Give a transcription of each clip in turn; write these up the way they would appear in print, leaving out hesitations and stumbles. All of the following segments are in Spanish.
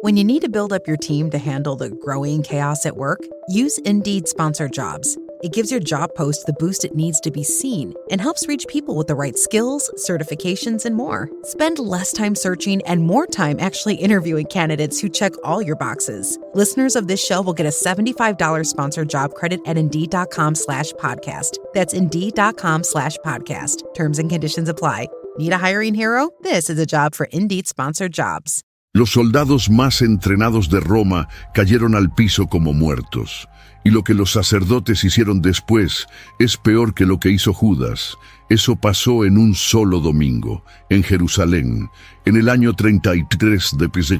When you need to build up your team to handle the growing chaos at work, use Indeed Sponsored Jobs. It gives your job post the boost it needs to be seen and helps reach people with the right skills, certifications, and more. Spend less time searching and more time actually interviewing candidates who check all your boxes. Listeners of this show will get a $75 sponsored job credit at Indeed.com/podcast. That's Indeed.com/podcast. Terms and conditions apply. Need a hiring hero? This is a job for Indeed Sponsored Jobs. Los soldados más entrenados de Roma cayeron al piso como muertos. Y lo que los sacerdotes hicieron después es peor que lo que hizo Judas. Eso pasó en un solo domingo, en Jerusalén, en el año 33 d.C.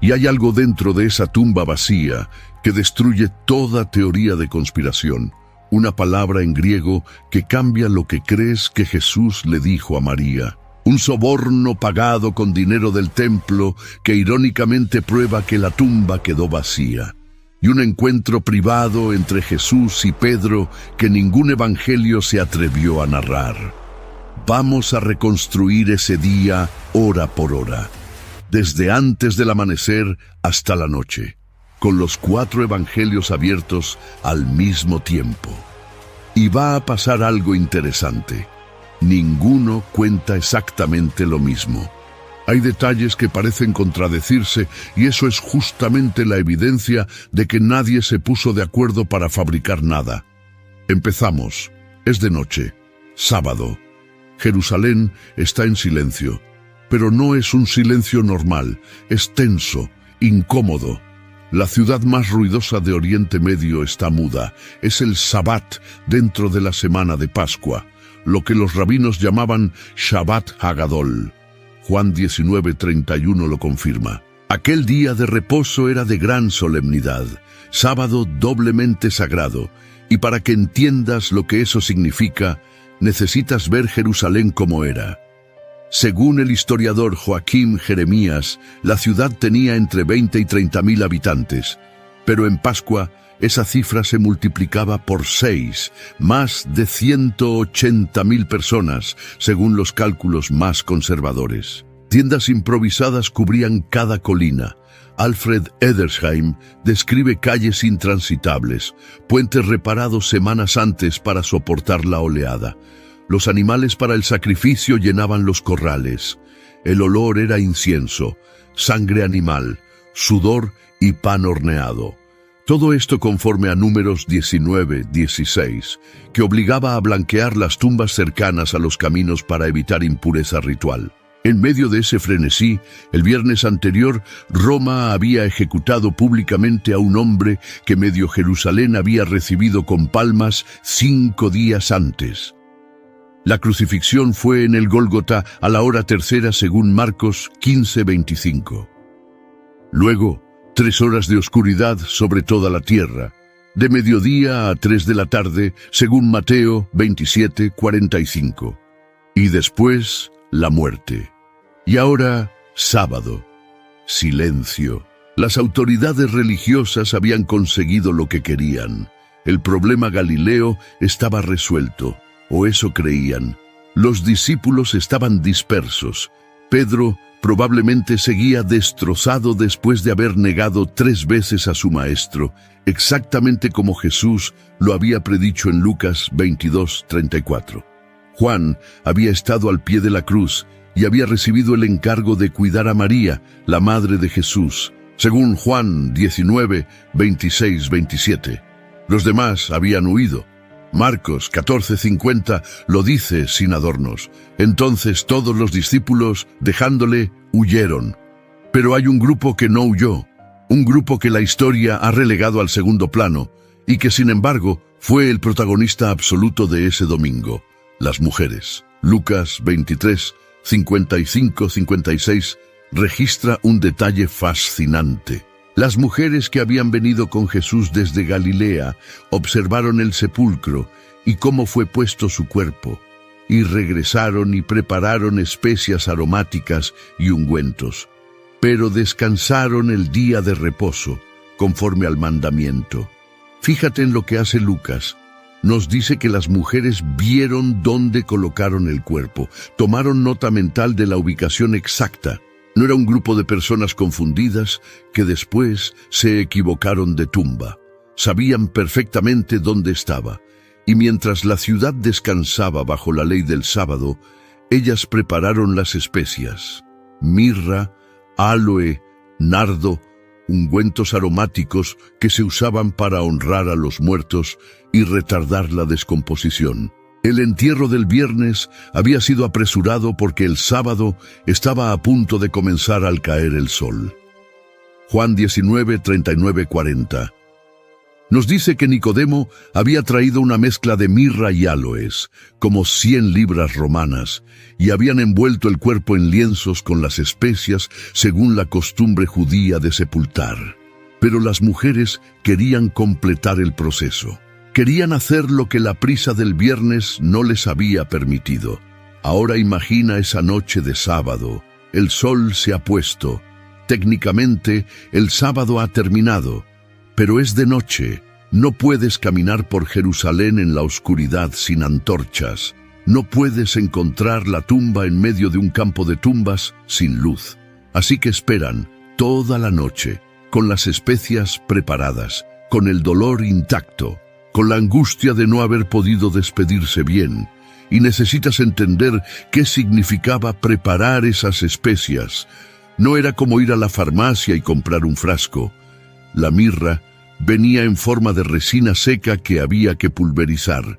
Y hay algo dentro de esa tumba vacía que destruye toda teoría de conspiración. Una palabra en griego que cambia lo que crees que Jesús le dijo a María. Un soborno pagado con dinero del templo que irónicamente prueba que la tumba quedó vacía. Y un encuentro privado entre Jesús y Pedro que ningún evangelio se atrevió a narrar. Vamos a reconstruir ese día hora por hora, desde antes del amanecer hasta la noche, con los 4 evangelios abiertos al mismo tiempo. Y va a pasar algo interesante. Ninguno cuenta exactamente lo mismo. Hay detalles que parecen contradecirse y eso es justamente la evidencia de que nadie se puso de acuerdo para fabricar nada. Empezamos. Es de noche. Sábado. Jerusalén está en silencio. Pero no es un silencio normal. Es tenso, incómodo. La ciudad más ruidosa de Oriente Medio está muda. Es el Sabbat dentro de la semana de Pascua, lo que los rabinos llamaban Shabbat Hagadol. Juan 19:31 lo confirma. Aquel día de reposo era de gran solemnidad, sábado doblemente sagrado, y para que entiendas lo que eso significa, necesitas ver Jerusalén como era. Según el historiador Joaquim Jeremías, la ciudad tenía entre 20 y 30.000 habitantes, pero en Pascua esa cifra se multiplicaba por 6, más de 180.000 personas, según los cálculos más conservadores. Tiendas improvisadas cubrían cada colina. Alfred Edersheim describe calles intransitables, puentes reparados semanas antes para soportar la oleada. Los animales para el sacrificio llenaban los corrales. El olor era incienso, sangre animal, sudor y pan horneado. Todo esto conforme a Números 19:16, que obligaba a blanquear las tumbas cercanas a los caminos para evitar impureza ritual. En medio de ese frenesí, el viernes anterior, Roma había ejecutado públicamente a un hombre que medio Jerusalén había recibido con palmas 5 días antes. La crucifixión fue en el Gólgota a la hora tercera según Marcos 15:25. Luego, 3 horas de oscuridad sobre toda la tierra, de mediodía a 3 de la tarde, según Mateo 27:45. Y después, la muerte. Y ahora, sábado. Silencio. Las autoridades religiosas habían conseguido lo que querían. El problema galileo estaba resuelto, o eso creían. Los discípulos estaban dispersos. Pedro probablemente seguía destrozado después de haber negado 3 veces a su maestro, exactamente como Jesús lo había predicho en Lucas 22:34. Juan había estado al pie de la cruz y había recibido el encargo de cuidar a María, la madre de Jesús, según Juan 19:26-27. Los demás habían huido. Marcos 14:50 lo dice sin adornos. Entonces todos los discípulos, dejándole, huyeron. Pero hay un grupo que no huyó, un grupo que la historia ha relegado al segundo plano y que sin embargo fue el protagonista absoluto de ese domingo: las mujeres. Lucas 23:55-56 registra un detalle fascinante. Las mujeres que habían venido con Jesús desde Galilea observaron el sepulcro y cómo fue puesto su cuerpo, y regresaron y prepararon especias aromáticas y ungüentos, pero descansaron el día de reposo, conforme al mandamiento. Fíjate en lo que hace Lucas. Nos dice que las mujeres vieron dónde colocaron el cuerpo, tomaron nota mental de la ubicación exacta. No era un grupo de personas confundidas que después se equivocaron de tumba. Sabían perfectamente dónde estaba, y mientras la ciudad descansaba bajo la ley del sábado, ellas prepararon las especias: mirra, áloe, nardo, ungüentos aromáticos que se usaban para honrar a los muertos y retardar la descomposición. El entierro del viernes había sido apresurado porque el sábado estaba a punto de comenzar al caer el sol. Juan 19, 39, 40. Nos dice que Nicodemo había traído una mezcla de mirra y áloes, como 100 libras romanas, y habían envuelto el cuerpo en lienzos con las especias según la costumbre judía de sepultar. Pero las mujeres querían completar el proceso. Querían hacer lo que la prisa del viernes no les había permitido. Ahora imagina esa noche de sábado. El sol se ha puesto. Técnicamente, el sábado ha terminado. Pero es de noche. No puedes caminar por Jerusalén en la oscuridad sin antorchas. No puedes encontrar la tumba en medio de un campo de tumbas sin luz. Así que esperan toda la noche, con las especias preparadas, con el dolor intacto, con la angustia de no haber podido despedirse bien. Y necesitas entender qué significaba preparar esas especias. No era como ir a la farmacia y comprar un frasco. La mirra venía en forma de resina seca que había que pulverizar.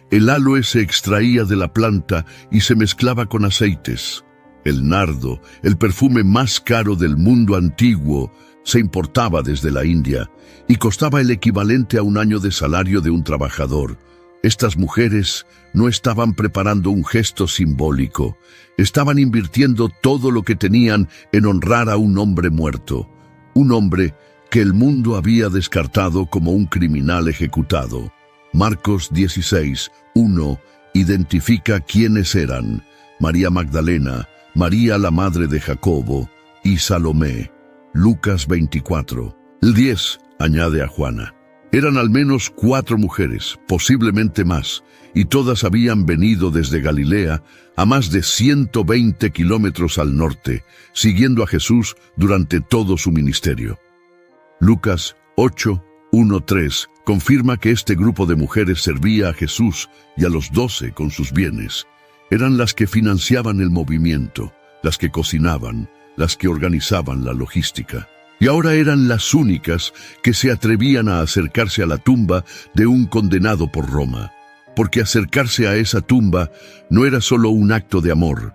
El áloe se extraía de la planta y se mezclaba con aceites. El nardo, el perfume más caro del mundo antiguo, se importaba desde la India y costaba el equivalente a un año de salario de un trabajador. Estas mujeres no estaban preparando un gesto simbólico, estaban invirtiendo todo lo que tenían en honrar a un hombre muerto, un hombre que el mundo había descartado como un criminal ejecutado. Marcos 16, 1 identifica quiénes eran: María Magdalena, María la madre de Jacobo y Salomé. Lucas 24, el 10 añade a Juana. Eran al menos 4 mujeres, posiblemente más, y todas habían venido desde Galilea a más de 120 kilómetros al norte, siguiendo a Jesús durante todo su ministerio. Lucas 8, 1-3 confirma que este grupo de mujeres servía a Jesús y a los 12 con sus bienes. Eran las que financiaban el movimiento, las que cocinaban, las que organizaban la logística. Y ahora eran las únicas que se atrevían a acercarse a la tumba de un condenado por Roma. Porque acercarse a esa tumba no era solo un acto de amor,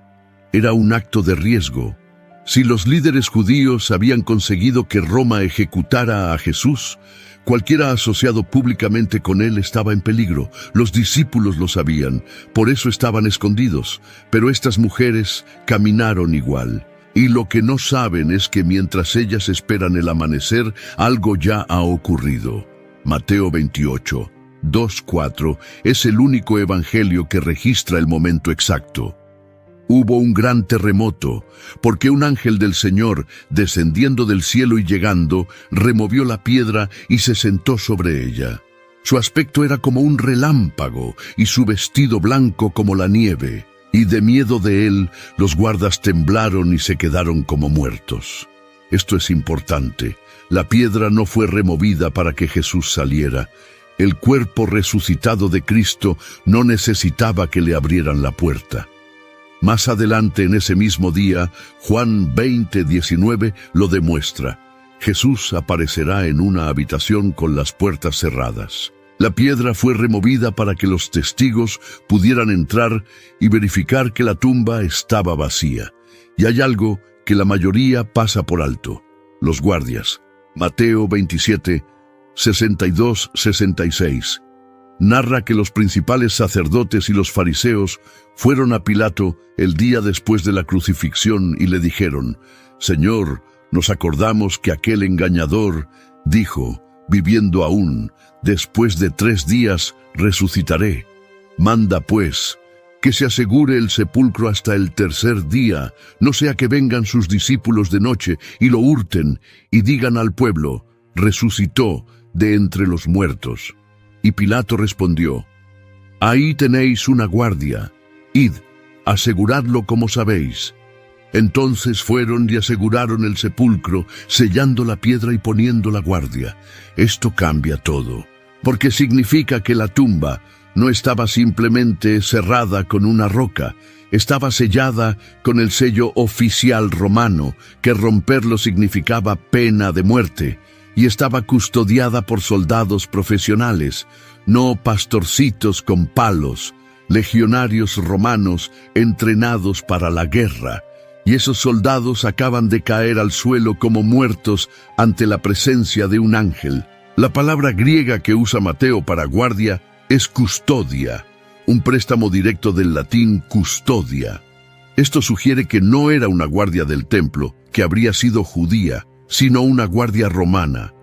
era un acto de riesgo. Si los líderes judíos habían conseguido que Roma ejecutara a Jesús, cualquiera asociado públicamente con él estaba en peligro. Los discípulos lo sabían, por eso estaban escondidos. Pero estas mujeres caminaron igual. Y lo que no saben es que mientras ellas esperan el amanecer, algo ya ha ocurrido. Mateo 28, 2-4 es el único evangelio que registra el momento exacto. Hubo un gran terremoto, porque un ángel del Señor, descendiendo del cielo y llegando, removió la piedra y se sentó sobre ella. Su aspecto era como un relámpago y su vestido blanco como la nieve. Y de miedo de él, los guardas temblaron y se quedaron como muertos. Esto es importante. La piedra no fue removida para que Jesús saliera. El cuerpo resucitado de Cristo no necesitaba que le abrieran la puerta. Más adelante en ese mismo día, Juan 20:19 lo demuestra. Jesús aparecerá en una habitación con las puertas cerradas. La piedra fue removida para que los testigos pudieran entrar y verificar que la tumba estaba vacía. Y hay algo que la mayoría pasa por alto: los guardias. Mateo 27, 62-66. Narra que los principales sacerdotes y los fariseos fueron a Pilato el día después de la crucifixión y le dijeron: «Señor, nos acordamos que aquel engañador dijo, viviendo aún, después de 3 días resucitaré. Manda pues que se asegure el sepulcro hasta el 3er día, no sea que vengan sus discípulos de noche y lo hurten y digan al pueblo: resucitó de entre los muertos». Y Pilato respondió: «Ahí tenéis una guardia, id, aseguradlo como sabéis». Entonces fueron y aseguraron el sepulcro, sellando la piedra y poniendo la guardia. Esto cambia todo, porque significa que la tumba no estaba simplemente cerrada con una roca, estaba sellada con el sello oficial romano, que romperlo significaba pena de muerte, y estaba custodiada por soldados profesionales, no pastorcitos con palos, legionarios romanos entrenados para la guerra. Y esos soldados acaban de caer al suelo como muertos ante la presencia de un ángel. La palabra griega que usa Mateo para guardia es custodia, un préstamo directo del latín custodia. Esto sugiere que no era una guardia del templo, que habría sido judía, sino una guardia romana.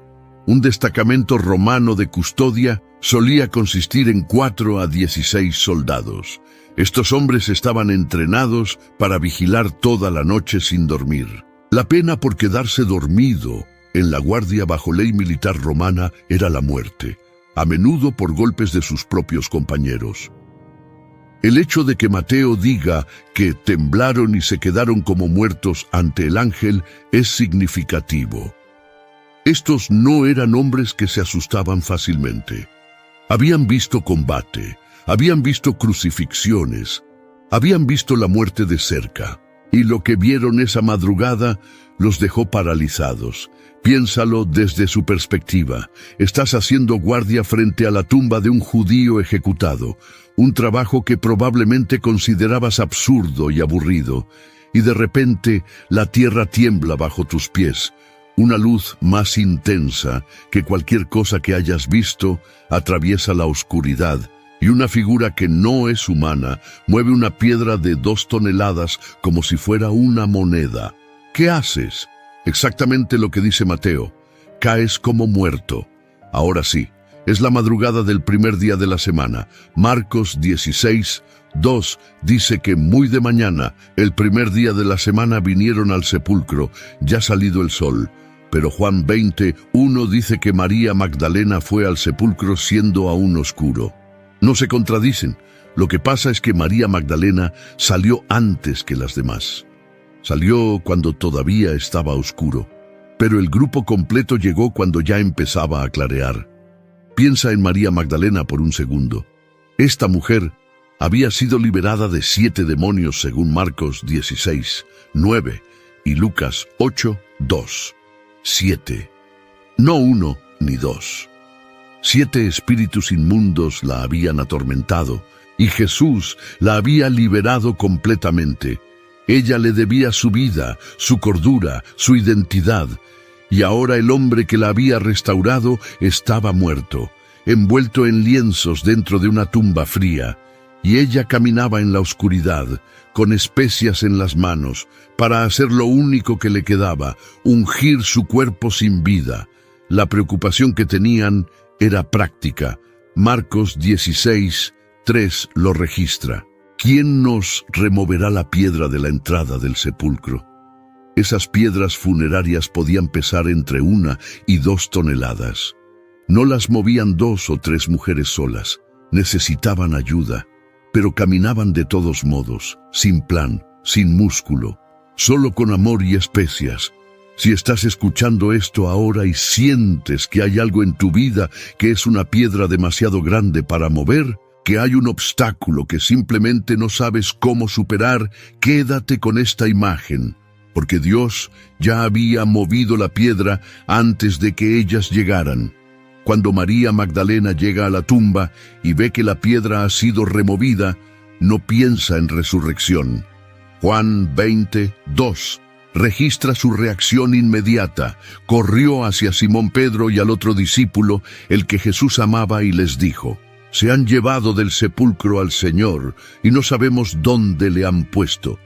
Un destacamento romano de custodia solía consistir en 4 a 16 soldados. Estos hombres estaban entrenados para vigilar toda la noche sin dormir. La pena por quedarse dormido en la guardia bajo ley militar romana era la muerte, a menudo por golpes de sus propios compañeros. El hecho de que Mateo diga que temblaron y se quedaron como muertos ante el ángel es significativo. Estos no eran hombres que se asustaban fácilmente. Habían visto combate, habían visto crucifixiones, habían visto la muerte de cerca, y lo que vieron esa madrugada los dejó paralizados. Piénsalo desde su perspectiva. Estás haciendo guardia frente a la tumba de un judío ejecutado, un trabajo que probablemente considerabas absurdo y aburrido, y de repente la tierra tiembla bajo tus pies. Una luz más intensa que cualquier cosa que hayas visto atraviesa la oscuridad, y una figura que no es humana mueve una piedra de 2 toneladas como si fuera una moneda. ¿Qué haces? Exactamente lo que dice Mateo. Caes como muerto. Ahora sí, es la madrugada del primer día de la semana. Marcos 16:2 dice que muy de mañana, el primer día de la semana, vinieron al sepulcro, ya salido el sol. Pero Juan 20:1 dice que María Magdalena fue al sepulcro siendo aún oscuro. No se contradicen. Lo que pasa es que María Magdalena salió antes que las demás. Salió cuando todavía estaba oscuro, pero el grupo completo llegó cuando ya empezaba a clarear. Piensa en María Magdalena por un segundo. Esta mujer había sido liberada de 7 demonios según Marcos 16:9 y Lucas 8:2. 7. No 1 ni 2. 7 espíritus inmundos la habían atormentado, y Jesús la había liberado completamente. Ella le debía su vida, su cordura, su identidad, y ahora el hombre que la había restaurado estaba muerto, envuelto en lienzos dentro de una tumba fría, y ella caminaba en la oscuridad, con especias en las manos, para hacer lo único que le quedaba, ungir su cuerpo sin vida. La preocupación que tenían era práctica. Marcos 16:3 lo registra. ¿Quién nos removerá la piedra de la entrada del sepulcro? Esas piedras funerarias podían pesar entre 1 y 2 toneladas. No las movían 2 o 3 mujeres solas. Necesitaban ayuda, pero caminaban de todos modos, sin plan, sin músculo, solo con amor y especias. Si estás escuchando esto ahora y sientes que hay algo en tu vida que es una piedra demasiado grande para mover, que hay un obstáculo que simplemente no sabes cómo superar, quédate con esta imagen, porque Dios ya había movido la piedra antes de que ellas llegaran. Cuando María Magdalena llega a la tumba y ve que la piedra ha sido removida, no piensa en resurrección. Juan 20:2 registra su reacción inmediata. Corrió hacia Simón Pedro y al otro discípulo, el que Jesús amaba, y les dijo: «Se han llevado del sepulcro al Señor y no sabemos dónde le han puesto».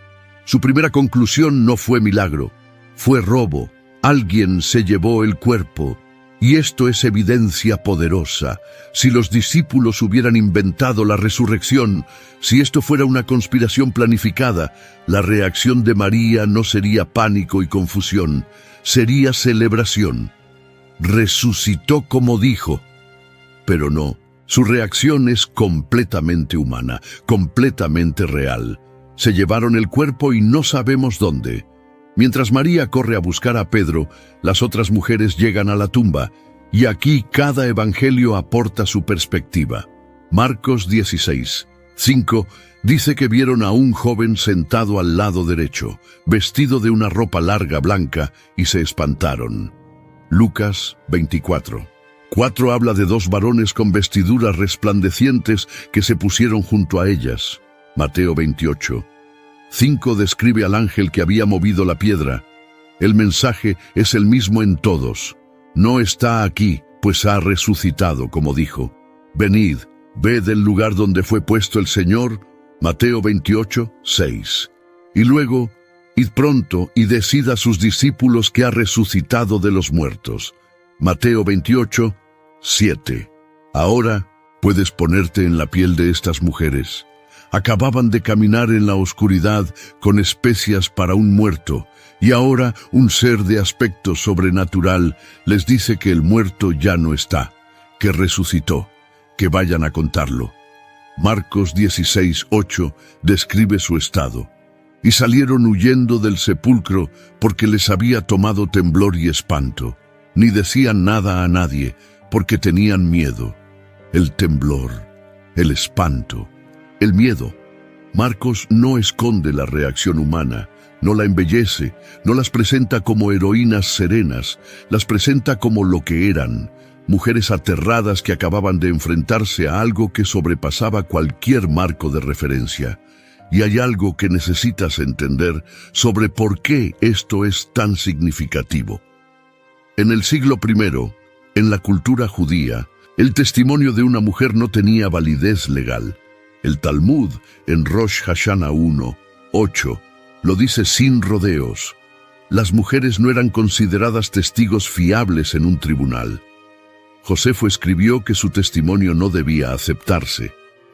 Su primera conclusión no fue milagro, fue robo. Alguien se llevó el cuerpo. Y esto es evidencia poderosa. Si los discípulos hubieran inventado la resurrección, si esto fuera una conspiración planificada, la reacción de María no sería pánico y confusión, sería celebración. Resucitó como dijo, pero no. Su reacción es completamente humana, completamente real. Se llevaron el cuerpo y no sabemos dónde. Mientras María corre a buscar a Pedro, las otras mujeres llegan a la tumba, y aquí cada evangelio aporta su perspectiva. Marcos 16:5 dice que vieron a un joven sentado al lado derecho, vestido de una ropa larga blanca, y se espantaron. Lucas 24:4 habla de dos varones con vestiduras resplandecientes que se pusieron junto a ellas. Mateo 28:5 describe al ángel que había movido la piedra. El mensaje es el mismo en todos. No está aquí, pues ha resucitado, como dijo. Venid, ved el lugar donde fue puesto el Señor. Mateo 28:6. Y luego, id pronto y decid a sus discípulos que ha resucitado de los muertos. Mateo 28:7. Ahora puedes ponerte en la piel de estas mujeres. Acababan de caminar en la oscuridad con especias para un muerto, y ahora un ser de aspecto sobrenatural les dice que el muerto ya no está, que resucitó, que vayan a contarlo. Marcos 16:8 describe su estado. Y salieron huyendo del sepulcro porque les había tomado temblor y espanto. Ni decían nada a nadie porque tenían miedo. El temblor, el espanto, el miedo. Marcos no esconde la reacción humana, no la embellece, no las presenta como heroínas serenas, las presenta como lo que eran, mujeres aterradas que acababan de enfrentarse a algo que sobrepasaba cualquier marco de referencia. Y hay algo que necesitas entender sobre por qué esto es tan significativo. En el siglo I, en la cultura judía, el testimonio de una mujer no tenía validez legal. El Talmud, en Rosh Hashanah 1:8, lo dice sin rodeos. Las mujeres no eran consideradas testigos fiables en un tribunal. Josefo escribió que su testimonio no debía aceptarse.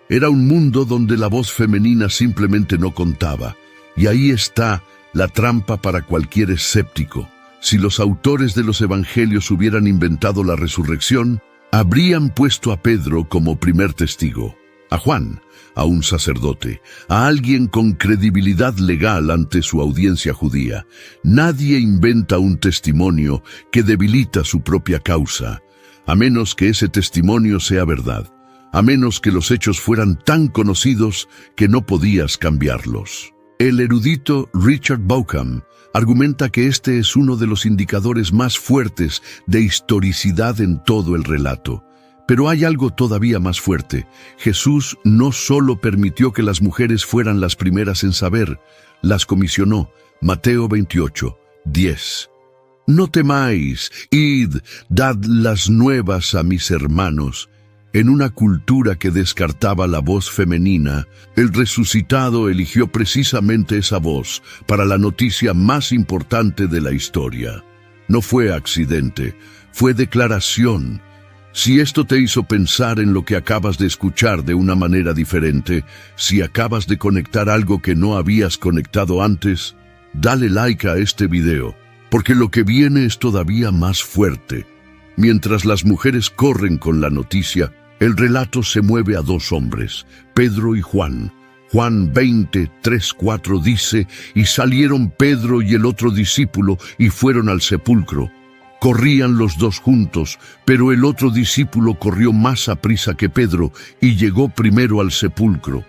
Era un mundo donde la voz femenina simplemente no contaba, y ahí está la trampa para cualquier escéptico. Si los autores de los evangelios hubieran inventado la resurrección, habrían puesto a Pedro como primer testigo, a Juan, a un sacerdote, a alguien con credibilidad legal ante su audiencia judía. Nadie inventa un testimonio que debilita su propia causa, a menos que ese testimonio sea verdad, a menos que los hechos fueran tan conocidos que no podías cambiarlos. El erudito Richard Bauckham argumenta que este es uno de los indicadores más fuertes de historicidad en todo el relato. Pero hay algo todavía más fuerte. Jesús no solo permitió que las mujeres fueran las primeras en saber, las comisionó. Mateo 28:10. No temáis, id, dad las nuevas a mis hermanos. En una cultura que descartaba la voz femenina, el resucitado eligió precisamente esa voz para la noticia más importante de la historia. No fue accidente, fue declaración. Si esto te hizo pensar en lo que acabas de escuchar de una manera diferente, si acabas de conectar algo que no habías conectado antes, dale like a este video, porque lo que viene es todavía más fuerte. Mientras las mujeres corren con la noticia, el relato se mueve a dos hombres, Pedro y Juan. Juan 20:3-4 dice, y salieron Pedro y el otro discípulo y fueron al sepulcro. Corrían los dos juntos, pero el otro discípulo corrió más aprisa que Pedro y llegó primero al sepulcro.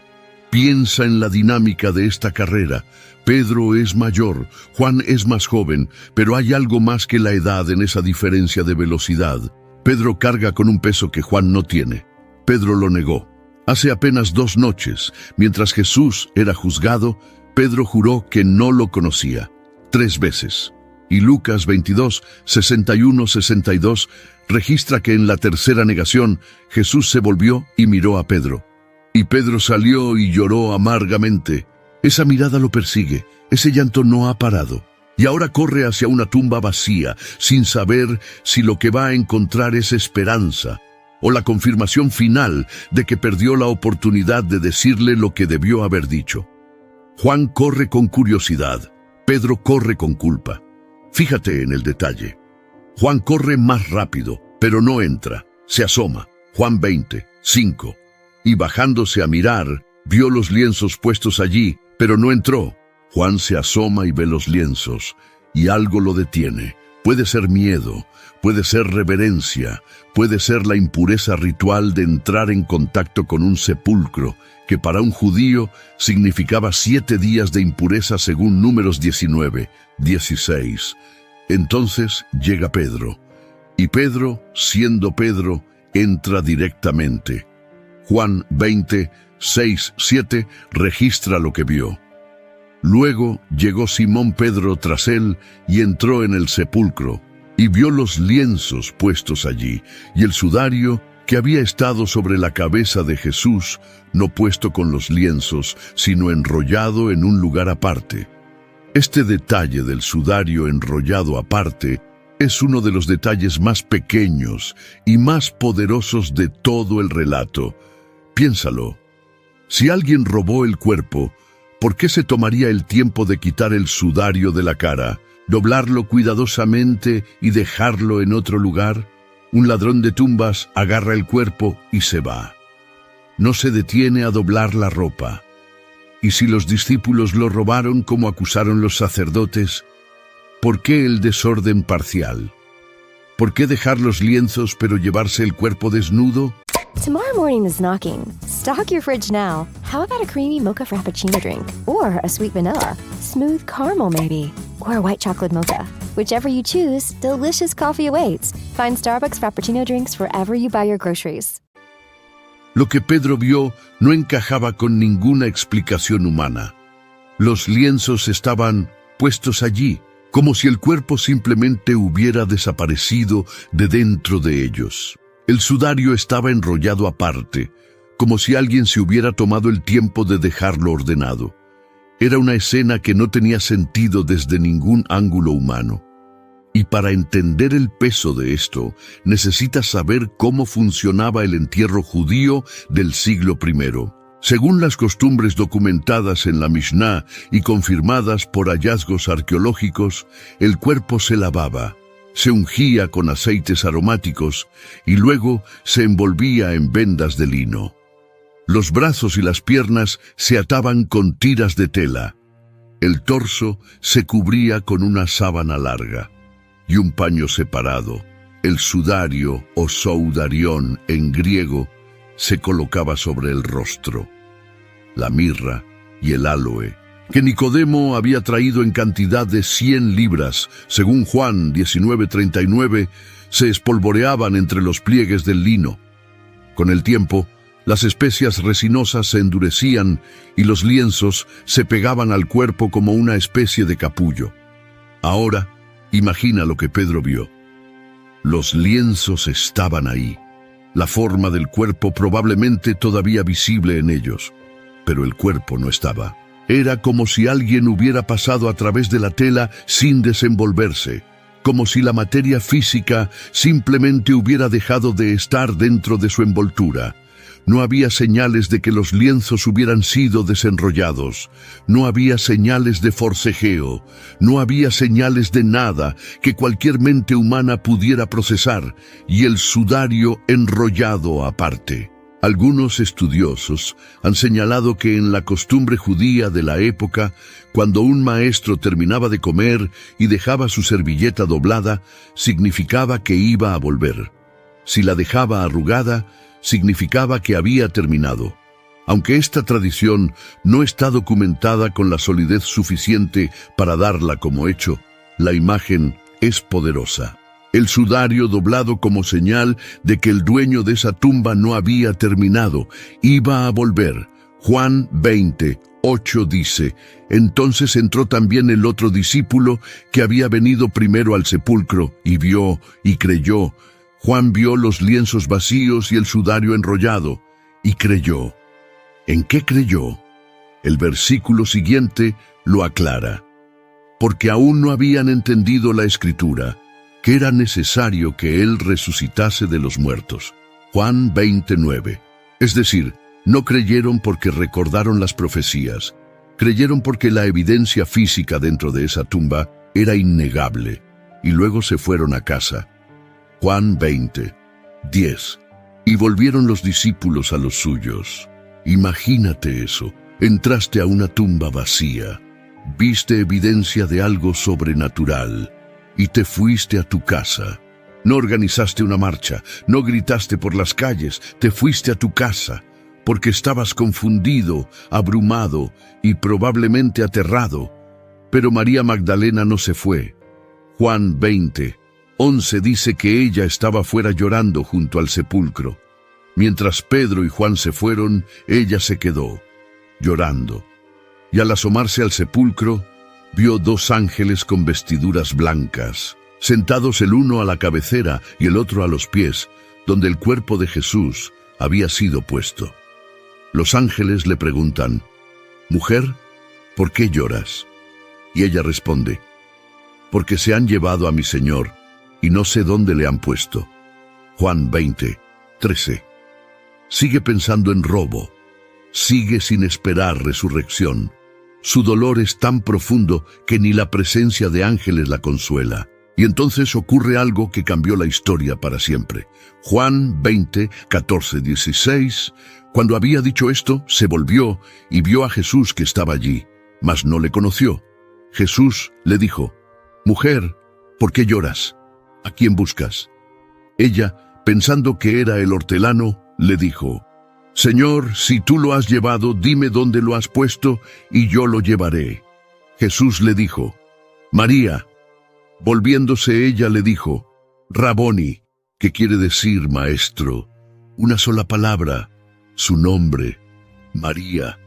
Piensa en la dinámica de esta carrera. Pedro es mayor, Juan es más joven, pero hay algo más que la edad en esa diferencia de velocidad. Pedro carga con un peso que Juan no tiene. Pedro lo negó. Hace apenas 2 noches, mientras Jesús era juzgado, Pedro juró que no lo conocía, 3 veces. Y Lucas 22:61-62 registra que en la tercera negación, Jesús se volvió y miró a Pedro. Y Pedro salió y lloró amargamente. Esa mirada lo persigue, ese llanto no ha parado. Y ahora corre hacia una tumba vacía, sin saber si lo que va a encontrar es esperanza, o la confirmación final de que perdió la oportunidad de decirle lo que debió haber dicho. Juan corre con curiosidad, Pedro corre con culpa. Fíjate en el detalle. Juan corre más rápido, pero no entra, se asoma. Juan 20:5. Y bajándose a mirar, vio los lienzos puestos allí Pero no entró. Juan se asoma y ve los lienzos, y algo lo detiene. Puede ser miedo, puede ser reverencia, puede ser la impureza ritual de entrar en contacto con un sepulcro, que para un judío significaba 7 días de impureza según Números 19, 16. Entonces llega Pedro, y Pedro, siendo Pedro, entra directamente. Juan 20, 6, 7 registra lo que vio. Luego llegó Simón Pedro tras él y entró en el sepulcro, y vio los lienzos puestos allí, y el sudario que había estado sobre la cabeza de Jesús, no puesto con los lienzos, sino enrollado en un lugar aparte. Este detalle del sudario enrollado aparte es uno de los detalles más pequeños y más poderosos de todo el relato. Piénsalo. Si alguien robó el cuerpo, ¿por qué se tomaría el tiempo de quitar el sudario de la cara, doblarlo cuidadosamente y dejarlo en otro lugar? Un ladrón de tumbas agarra el cuerpo y se va. No se detiene a doblar la ropa. Y si los discípulos lo robaron como acusaron los sacerdotes, ¿por qué el desorden parcial? ¿Por qué dejar los lienzos pero llevarse el cuerpo desnudo? Tomorrow morning is knocking. Stock your fridge now. How about a creamy mocha frappuccino drink? Or a sweet vanilla? Smooth caramel maybe? Or a white chocolate mocha? Whichever you choose, delicious coffee awaits. Find Starbucks Frappuccino drinks wherever you buy your groceries. Lo que Pedro vio no encajaba con ninguna explicación humana. Los lienzos estaban puestos allí, como si el cuerpo simplemente hubiera desaparecido de dentro de ellos. El sudario estaba enrollado aparte, como si alguien se hubiera tomado el tiempo de dejarlo ordenado. Era una escena que no tenía sentido desde ningún ángulo humano. Y para entender el peso de esto, necesitas saber cómo funcionaba el entierro judío del siglo I. Según las costumbres documentadas en la Mishnah y confirmadas por hallazgos arqueológicos, el cuerpo se lavaba, se ungía con aceites aromáticos y luego se envolvía en vendas de lino. Los brazos y las piernas se ataban con tiras de tela. El torso se cubría con una sábana larga y un paño separado. El sudario o soudarión en griego se colocaba sobre el rostro. La mirra y el áloe, que Nicodemo había traído en cantidad de 100 libras, según Juan 19:39, se espolvoreaban entre los pliegues del lino. Con el tiempo, las especias resinosas se endurecían y los lienzos se pegaban al cuerpo como una especie de capullo. Ahora, imagina lo que Pedro vio. Los lienzos estaban ahí, la forma del cuerpo probablemente todavía visible en ellos, pero el cuerpo no estaba. Era como si alguien hubiera pasado a través de la tela sin desenvolverse, como si la materia física simplemente hubiera dejado de estar dentro de su envoltura. No había señales de que los lienzos hubieran sido desenrollados, no había señales de forcejeo, no había señales de nada que cualquier mente humana pudiera procesar, y el sudario enrollado aparte. Algunos estudiosos han señalado que en la costumbre judía de la época, cuando un maestro terminaba de comer y dejaba su servilleta doblada, significaba que iba a volver. Si la dejaba arrugada, significaba que había terminado. Aunque esta tradición no está documentada con la solidez suficiente para darla como hecho, la imagen es poderosa. El sudario doblado como señal de que el dueño de esa tumba no había terminado, iba a volver. Juan 20:8 dice: entonces entró también el otro discípulo que había venido primero al sepulcro, y vio y creyó. Juan vio los lienzos vacíos y el sudario enrollado, y creyó. ¿En qué creyó? El versículo siguiente lo aclara. Porque aún no habían entendido la Escritura, que era necesario que Él resucitase de los muertos. Juan 20:9. Es decir, no creyeron porque recordaron las profecías. Creyeron porque la evidencia física dentro de esa tumba era innegable, y luego se fueron a casa. Juan 20:10. Y volvieron los discípulos a los suyos. Imagínate eso. Entraste a una tumba vacía, viste evidencia de algo sobrenatural y te fuiste a tu casa. No organizaste una marcha, no gritaste por las calles, te fuiste a tu casa, porque estabas confundido, abrumado y probablemente aterrado. Pero María Magdalena no se fue. Juan 20:11 dice que ella estaba fuera llorando junto al sepulcro. Mientras Pedro y Juan se fueron, ella se quedó, llorando. Y al asomarse al sepulcro, vio 2 ángeles con vestiduras blancas, sentados el uno a la cabecera y el otro a los pies, donde el cuerpo de Jesús había sido puesto. Los ángeles le preguntan: «Mujer, ¿por qué lloras?». Y ella responde: «Porque se han llevado a mi Señor, y no sé dónde le han puesto». Juan 20:13. Sigue pensando en robo. Sigue sin esperar resurrección. Su dolor es tan profundo que ni la presencia de ángeles la consuela. Y entonces ocurre algo que cambió la historia para siempre. Juan 20:14-16. Cuando había dicho esto, se volvió y vio a Jesús que estaba allí, mas no le conoció. Jesús le dijo: «Mujer, ¿por qué lloras? ¿A quién buscas?». Ella, pensando que era el hortelano, le dijo: «Señor, si tú lo has llevado, dime dónde lo has puesto y yo lo llevaré». Jesús le dijo: «María». Volviéndose ella le dijo: «Raboni», que quiere decir maestro. Una sola palabra, su nombre, María.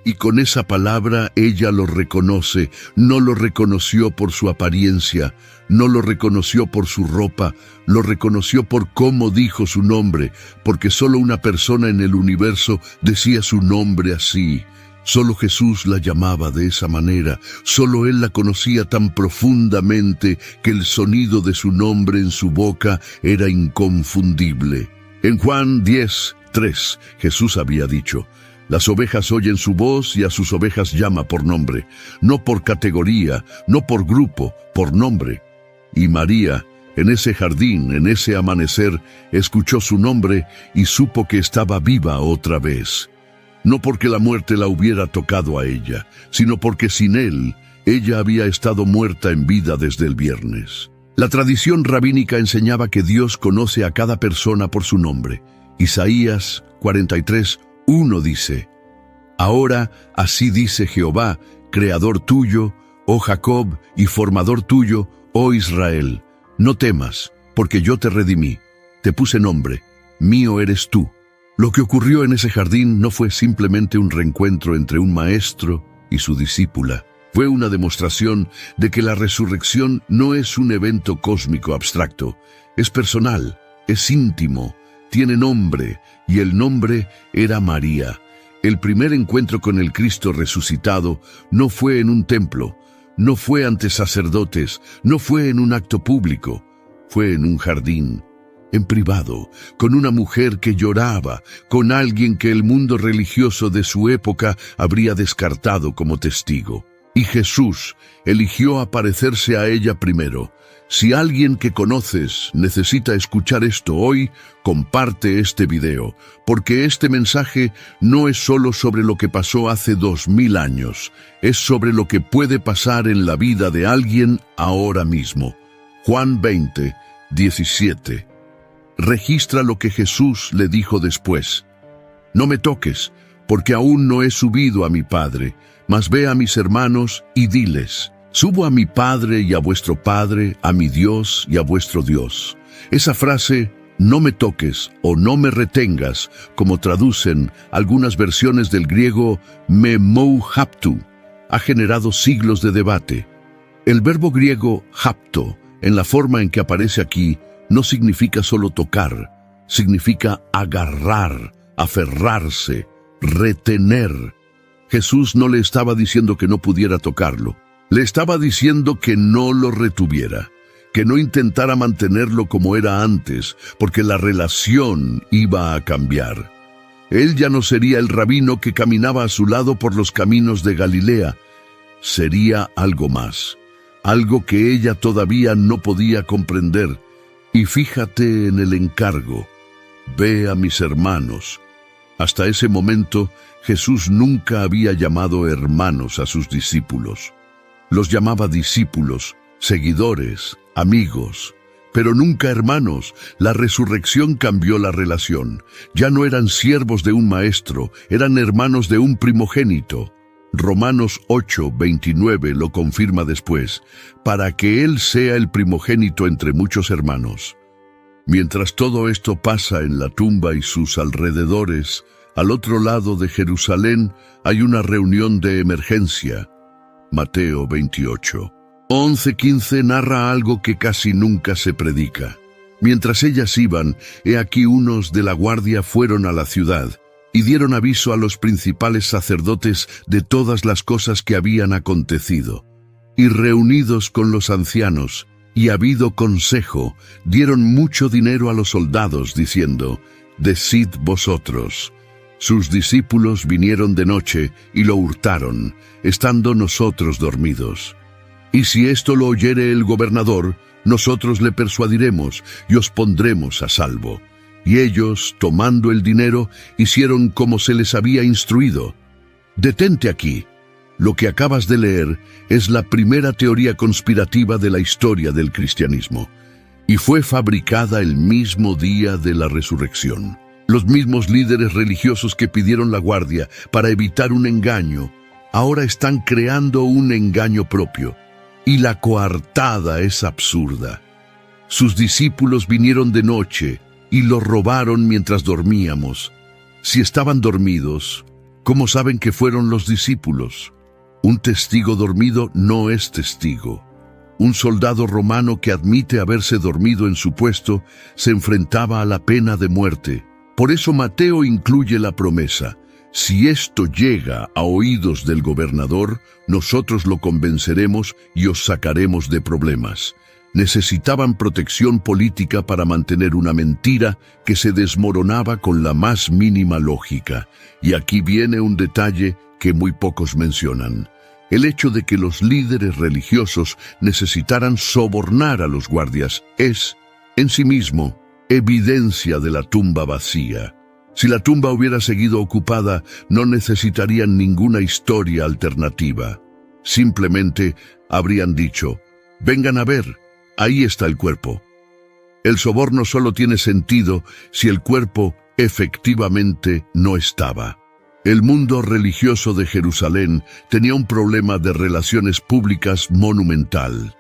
Y con esa palabra ella lo reconoce. No lo reconoció por su apariencia, no lo reconoció por su ropa, lo reconoció por cómo dijo su nombre, porque solo una persona en el universo decía su nombre así. Solo Jesús la llamaba de esa manera, solo Él la conocía tan profundamente que el sonido de su nombre en su boca era inconfundible. En Juan 10:3, Jesús había dicho: «Las ovejas oyen su voz y a sus ovejas llama por nombre», no por categoría, no por grupo, por nombre. Y María, en ese jardín, en ese amanecer, escuchó su nombre y supo que estaba viva otra vez. No porque la muerte la hubiera tocado a ella, sino porque sin Él, ella había estado muerta en vida desde el viernes. La tradición rabínica enseñaba que Dios conoce a cada persona por su nombre. Isaías 43:1 dice: «Ahora así dice Jehová, creador tuyo, oh Jacob, y formador tuyo, oh Israel. No temas, porque yo te redimí, te puse nombre, mío eres tú». Lo que ocurrió en ese jardín no fue simplemente un reencuentro entre un maestro y su discípula. Fue una demostración de que la resurrección no es un evento cósmico abstracto, es personal, es íntimo, tiene nombre, y el nombre era María. El primer encuentro con el Cristo resucitado no fue en un templo, no fue ante sacerdotes, no fue en un acto público, fue en un jardín, en privado, con una mujer que lloraba, con alguien que el mundo religioso de su época habría descartado como testigo. Y Jesús eligió aparecerse a ella primero. Si alguien que conoces necesita escuchar esto hoy, comparte este video, porque este mensaje no es solo sobre lo que pasó hace 2000 años, es sobre lo que puede pasar en la vida de alguien ahora mismo. Juan 20:17. Registra lo que Jesús le dijo después: «No me toques, porque aún no he subido a mi Padre, mas ve a mis hermanos y diles: subo a mi Padre y a vuestro Padre, a mi Dios y a vuestro Dios». Esa frase, «no me toques» o «no me retengas», como traducen algunas versiones del griego me mou haptu, ha generado siglos de debate. El verbo griego hapto, en la forma en que aparece aquí, no significa solo tocar, significa agarrar, aferrarse, retener. Jesús no le estaba diciendo que no pudiera tocarlo, le estaba diciendo que no lo retuviera, que no intentara mantenerlo como era antes, porque la relación iba a cambiar. Él ya no sería el rabino que caminaba a su lado por los caminos de Galilea, sería algo más, algo que ella todavía no podía comprender. Y fíjate en el encargo: ve a mis hermanos. Hasta ese momento, Jesús nunca había llamado hermanos a sus discípulos. Los llamaba discípulos, seguidores, amigos, pero nunca hermanos. La resurrección cambió la relación. Ya no eran siervos de un maestro, eran hermanos de un primogénito. Romanos 8:29 lo confirma después, para que Él sea el primogénito entre muchos hermanos. Mientras todo esto pasa en la tumba y sus alrededores, al otro lado de Jerusalén hay una reunión de emergencia. Mateo 28. 11:15 narra algo que casi nunca se predica. Mientras ellas iban, he aquí unos de la guardia fueron a la ciudad y dieron aviso a los principales sacerdotes de todas las cosas que habían acontecido. Y reunidos con los ancianos, y habido consejo, dieron mucho dinero a los soldados, diciendo: «Decid vosotros». Sus discípulos vinieron de noche y lo hurtaron, estando nosotros dormidos. Y si esto lo oyere el gobernador, nosotros le persuadiremos y os pondremos a salvo. Y ellos, tomando el dinero, hicieron como se les había instruido. Detente aquí. Lo que acabas de leer es la primera teoría conspirativa de la historia del cristianismo, y fue fabricada el mismo día de la resurrección. Los mismos líderes religiosos que pidieron la guardia para evitar un engaño, ahora están creando un engaño propio, y la coartada es absurda. Sus discípulos vinieron de noche y lo robaron mientras dormíamos. Si estaban dormidos, ¿cómo saben que fueron los discípulos? Un testigo dormido no es testigo. Un soldado romano que admite haberse dormido en su puesto se enfrentaba a la pena de muerte. Por eso Mateo incluye la promesa: si esto llega a oídos del gobernador, nosotros lo convenceremos y os sacaremos de problemas. Necesitaban protección política para mantener una mentira que se desmoronaba con la más mínima lógica. Y aquí viene un detalle que muy pocos mencionan: el hecho de que los líderes religiosos necesitaran sobornar a los guardias es, en sí mismo, evidencia de la tumba vacía. Si la tumba hubiera seguido ocupada, no necesitarían ninguna historia alternativa. Simplemente habrían dicho: vengan a ver, ahí está el cuerpo. El soborno solo tiene sentido si el cuerpo efectivamente no estaba. El mundo religioso de Jerusalén tenía un problema de relaciones públicas monumental.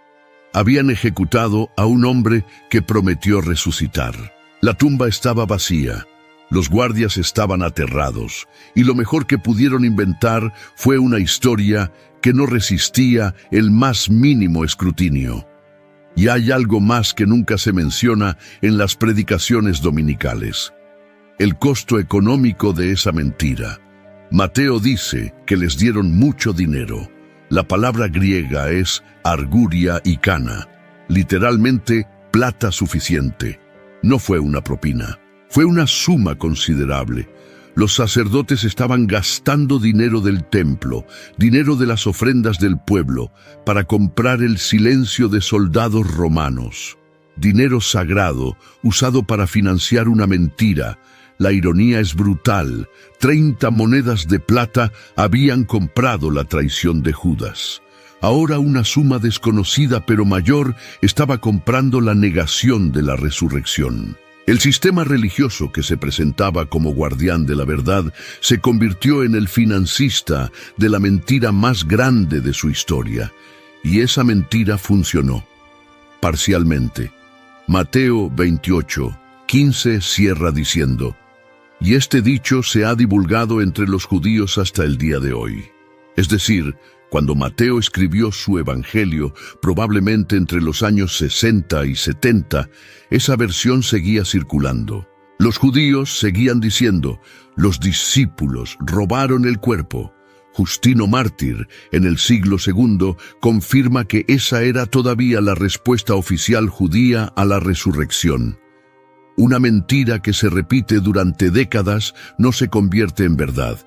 Habían ejecutado a un hombre que prometió resucitar. La tumba estaba vacía. Los guardias estaban aterrados, y lo mejor que pudieron inventar fue una historia que no resistía el más mínimo escrutinio. Y hay algo más que nunca se menciona en las predicaciones dominicales: el costo económico de esa mentira. Mateo dice que les dieron mucho dinero. La palabra griega es arguria y cana, literalmente plata suficiente. No fue una propina, fue una suma considerable. Los sacerdotes estaban gastando dinero del templo, dinero de las ofrendas del pueblo, para comprar el silencio de soldados romanos. Dinero sagrado usado para financiar una mentira. La ironía es brutal. 30 monedas de plata habían comprado la traición de Judas. Ahora una suma desconocida pero mayor estaba comprando la negación de la resurrección. El sistema religioso que se presentaba como guardián de la verdad se convirtió en el financista de la mentira más grande de su historia. Y esa mentira funcionó. Parcialmente. Mateo 28:15 cierra diciendo: y este dicho se ha divulgado entre los judíos hasta el día de hoy. Es decir, cuando Mateo escribió su evangelio, probablemente entre los años 60 y 70, esa versión seguía circulando. Los judíos seguían diciendo: los discípulos robaron el cuerpo. Justino Mártir, en el siglo II, confirma que esa era todavía la respuesta oficial judía a la resurrección. Una mentira que se repite durante décadas no se convierte en verdad,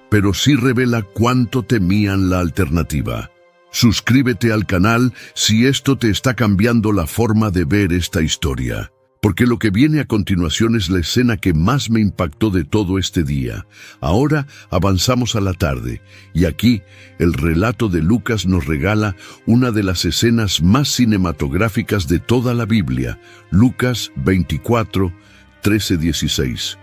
pero sí revela cuánto temían la alternativa. Suscríbete al canal si esto te está cambiando la forma de ver esta historia. porque lo que viene a continuación es la escena que más me impactó de todo este día. Ahora avanzamos a la tarde, y aquí el relato de Lucas nos regala una de las escenas más cinematográficas de toda la Biblia. Lucas 24, 13-16.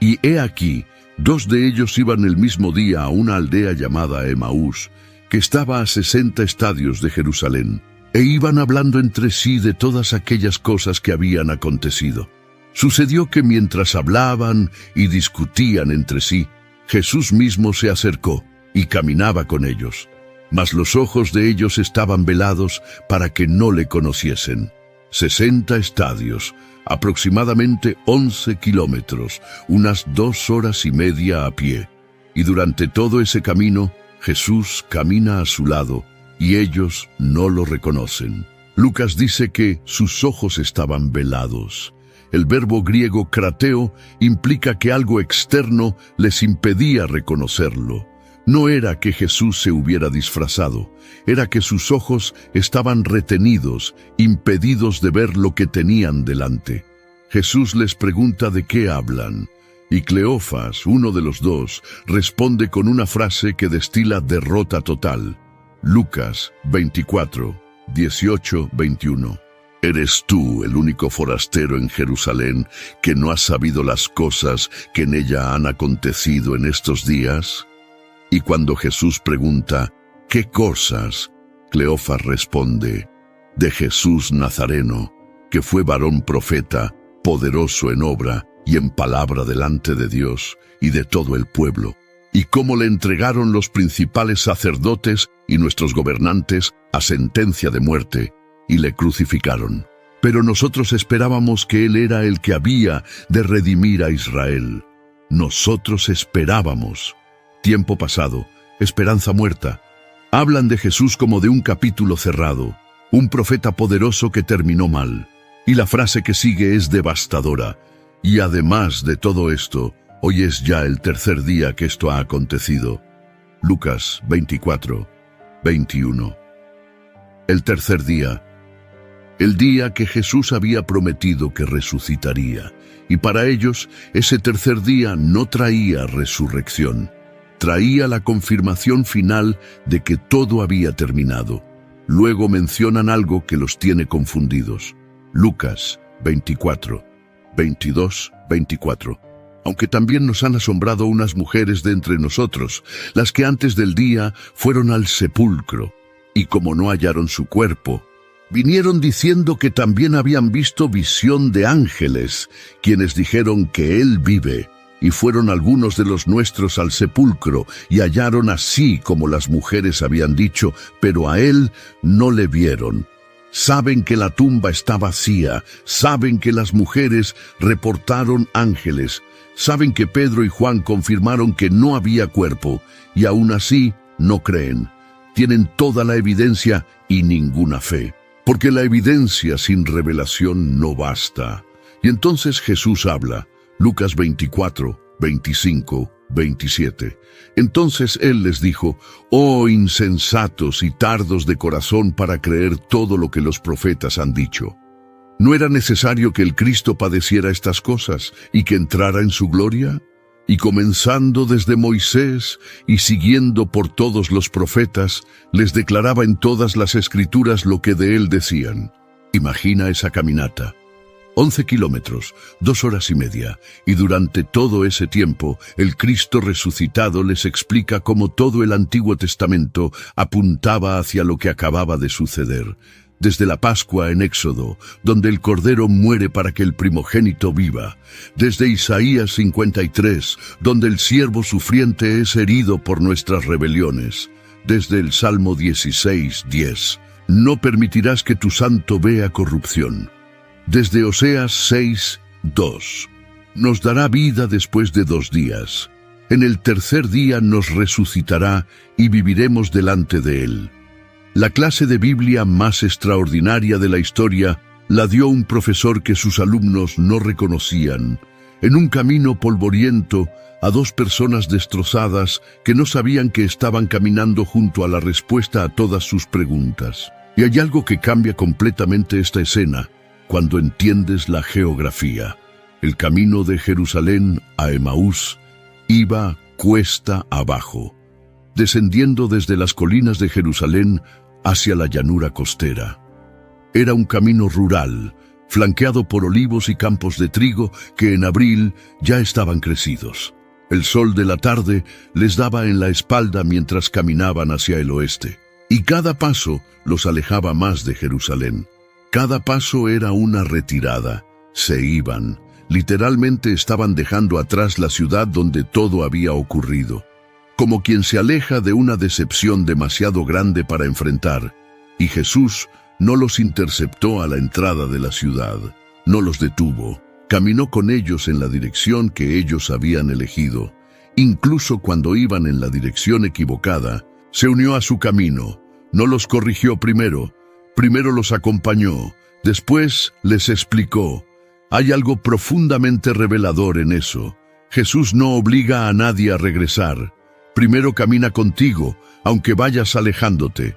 Y he aquí, 2 de ellos iban el mismo día a una aldea llamada Emaús, que estaba a 60 estadios de Jerusalén, e iban hablando entre sí de todas aquellas cosas que habían acontecido. Sucedió que mientras hablaban y discutían entre sí, Jesús mismo se acercó y caminaba con ellos, mas los ojos de ellos estaban velados para que no le conociesen. 60 estadios, aproximadamente 11 kilómetros, unas 2 horas y media a pie. Y durante todo ese camino, Jesús camina a su lado, y ellos no lo reconocen. Lucas dice que sus ojos estaban velados. El verbo griego krateo implica que algo externo les impedía reconocerlo. No era que Jesús se hubiera disfrazado, era que sus ojos estaban retenidos, impedidos de ver lo que tenían delante. Jesús les pregunta de qué hablan, y Cleofas, uno de los 2, responde con una frase que destila derrota total. Lucas 24, 18-21. ¿Eres tú el único forastero en Jerusalén que no has sabido las cosas que en ella han acontecido en estos días? Y cuando Jesús pregunta, ¿qué cosas?, Cleofas responde, de Jesús Nazareno, que fue varón profeta, poderoso en obra y en palabra delante de Dios y de todo el pueblo, y cómo le entregaron los principales sacerdotes y nuestros gobernantes a sentencia de muerte, y le crucificaron. Pero nosotros esperábamos que Él era el que había de redimir a Israel. Nosotros esperábamos. Tiempo pasado, esperanza muerta. Hablan de Jesús como de un capítulo cerrado, un profeta poderoso que terminó mal. Y la frase que sigue es devastadora. Y además de todo esto, hoy es ya el 3er día que esto ha acontecido. Lucas 24, 21. El 3er día. El día que Jesús había prometido que resucitaría. Y para ellos, ese 3er día no traía resurrección. Traía la confirmación final de que todo había terminado. Luego mencionan algo que los tiene confundidos. Lucas 24, 22-24. Aunque también nos han asombrado unas mujeres de entre nosotros, las que antes del día fueron al sepulcro, y como no hallaron su cuerpo, vinieron diciendo que también habían visto visión de ángeles, quienes dijeron que Él vive, y fueron algunos de los nuestros al sepulcro, y hallaron así como las mujeres habían dicho, pero a Él no le vieron. Saben que la tumba está vacía, saben que las mujeres reportaron ángeles, saben que Pedro y Juan confirmaron que no había cuerpo, y aún así no creen. Tienen toda la evidencia y ninguna fe, porque la evidencia sin revelación no basta. Y entonces Jesús habla, Lucas 24, 25, 27. Entonces Él les dijo, «Oh insensatos y tardos de corazón para creer todo lo que los profetas han dicho. ¿No era necesario que el Cristo padeciera estas cosas y que entrara en su gloria? Y comenzando desde Moisés y siguiendo por todos los profetas, les declaraba en todas las Escrituras lo que de Él decían». Imagina esa caminata. 11 kilómetros, 2 horas y media, y durante todo ese tiempo, el Cristo resucitado les explica cómo todo el Antiguo Testamento apuntaba hacia lo que acababa de suceder. Desde la Pascua en Éxodo, donde el Cordero muere para que el primogénito viva. Desde Isaías 53, donde el siervo sufriente es herido por nuestras rebeliones. Desde el Salmo 16, 10, no permitirás que tu santo vea corrupción. Desde Oseas 6, 2, nos dará vida después de 2 días. En el 3er día nos resucitará y viviremos delante de Él. La clase de Biblia más extraordinaria de la historia la dio un profesor que sus alumnos no reconocían. En un camino polvoriento, a 2 personas destrozadas que no sabían que estaban caminando junto a la respuesta a todas sus preguntas. Y hay algo que cambia completamente esta escena. cuando entiendes la geografía. El camino de Jerusalén a Emaús iba cuesta abajo, descendiendo desde las colinas de Jerusalén hacia la llanura costera. Era un camino rural, flanqueado por olivos y campos de trigo que en abril ya estaban crecidos. El sol de la tarde les daba en la espalda mientras caminaban hacia el oeste, y cada paso los alejaba más de Jerusalén. Cada paso era una retirada. Se iban. Literalmente estaban dejando atrás la ciudad donde todo había ocurrido. Como quien se aleja de una decepción demasiado grande para enfrentar, y Jesús no los interceptó a la entrada de la ciudad, no los detuvo. Caminó con ellos en la dirección que ellos habían elegido. Incluso cuando iban en la dirección equivocada, se unió a su camino. No los corrigió primero los acompañó, después les explicó. Hay algo profundamente revelador en eso. Jesús no obliga a nadie a regresar. Primero camina contigo, aunque vayas alejándote.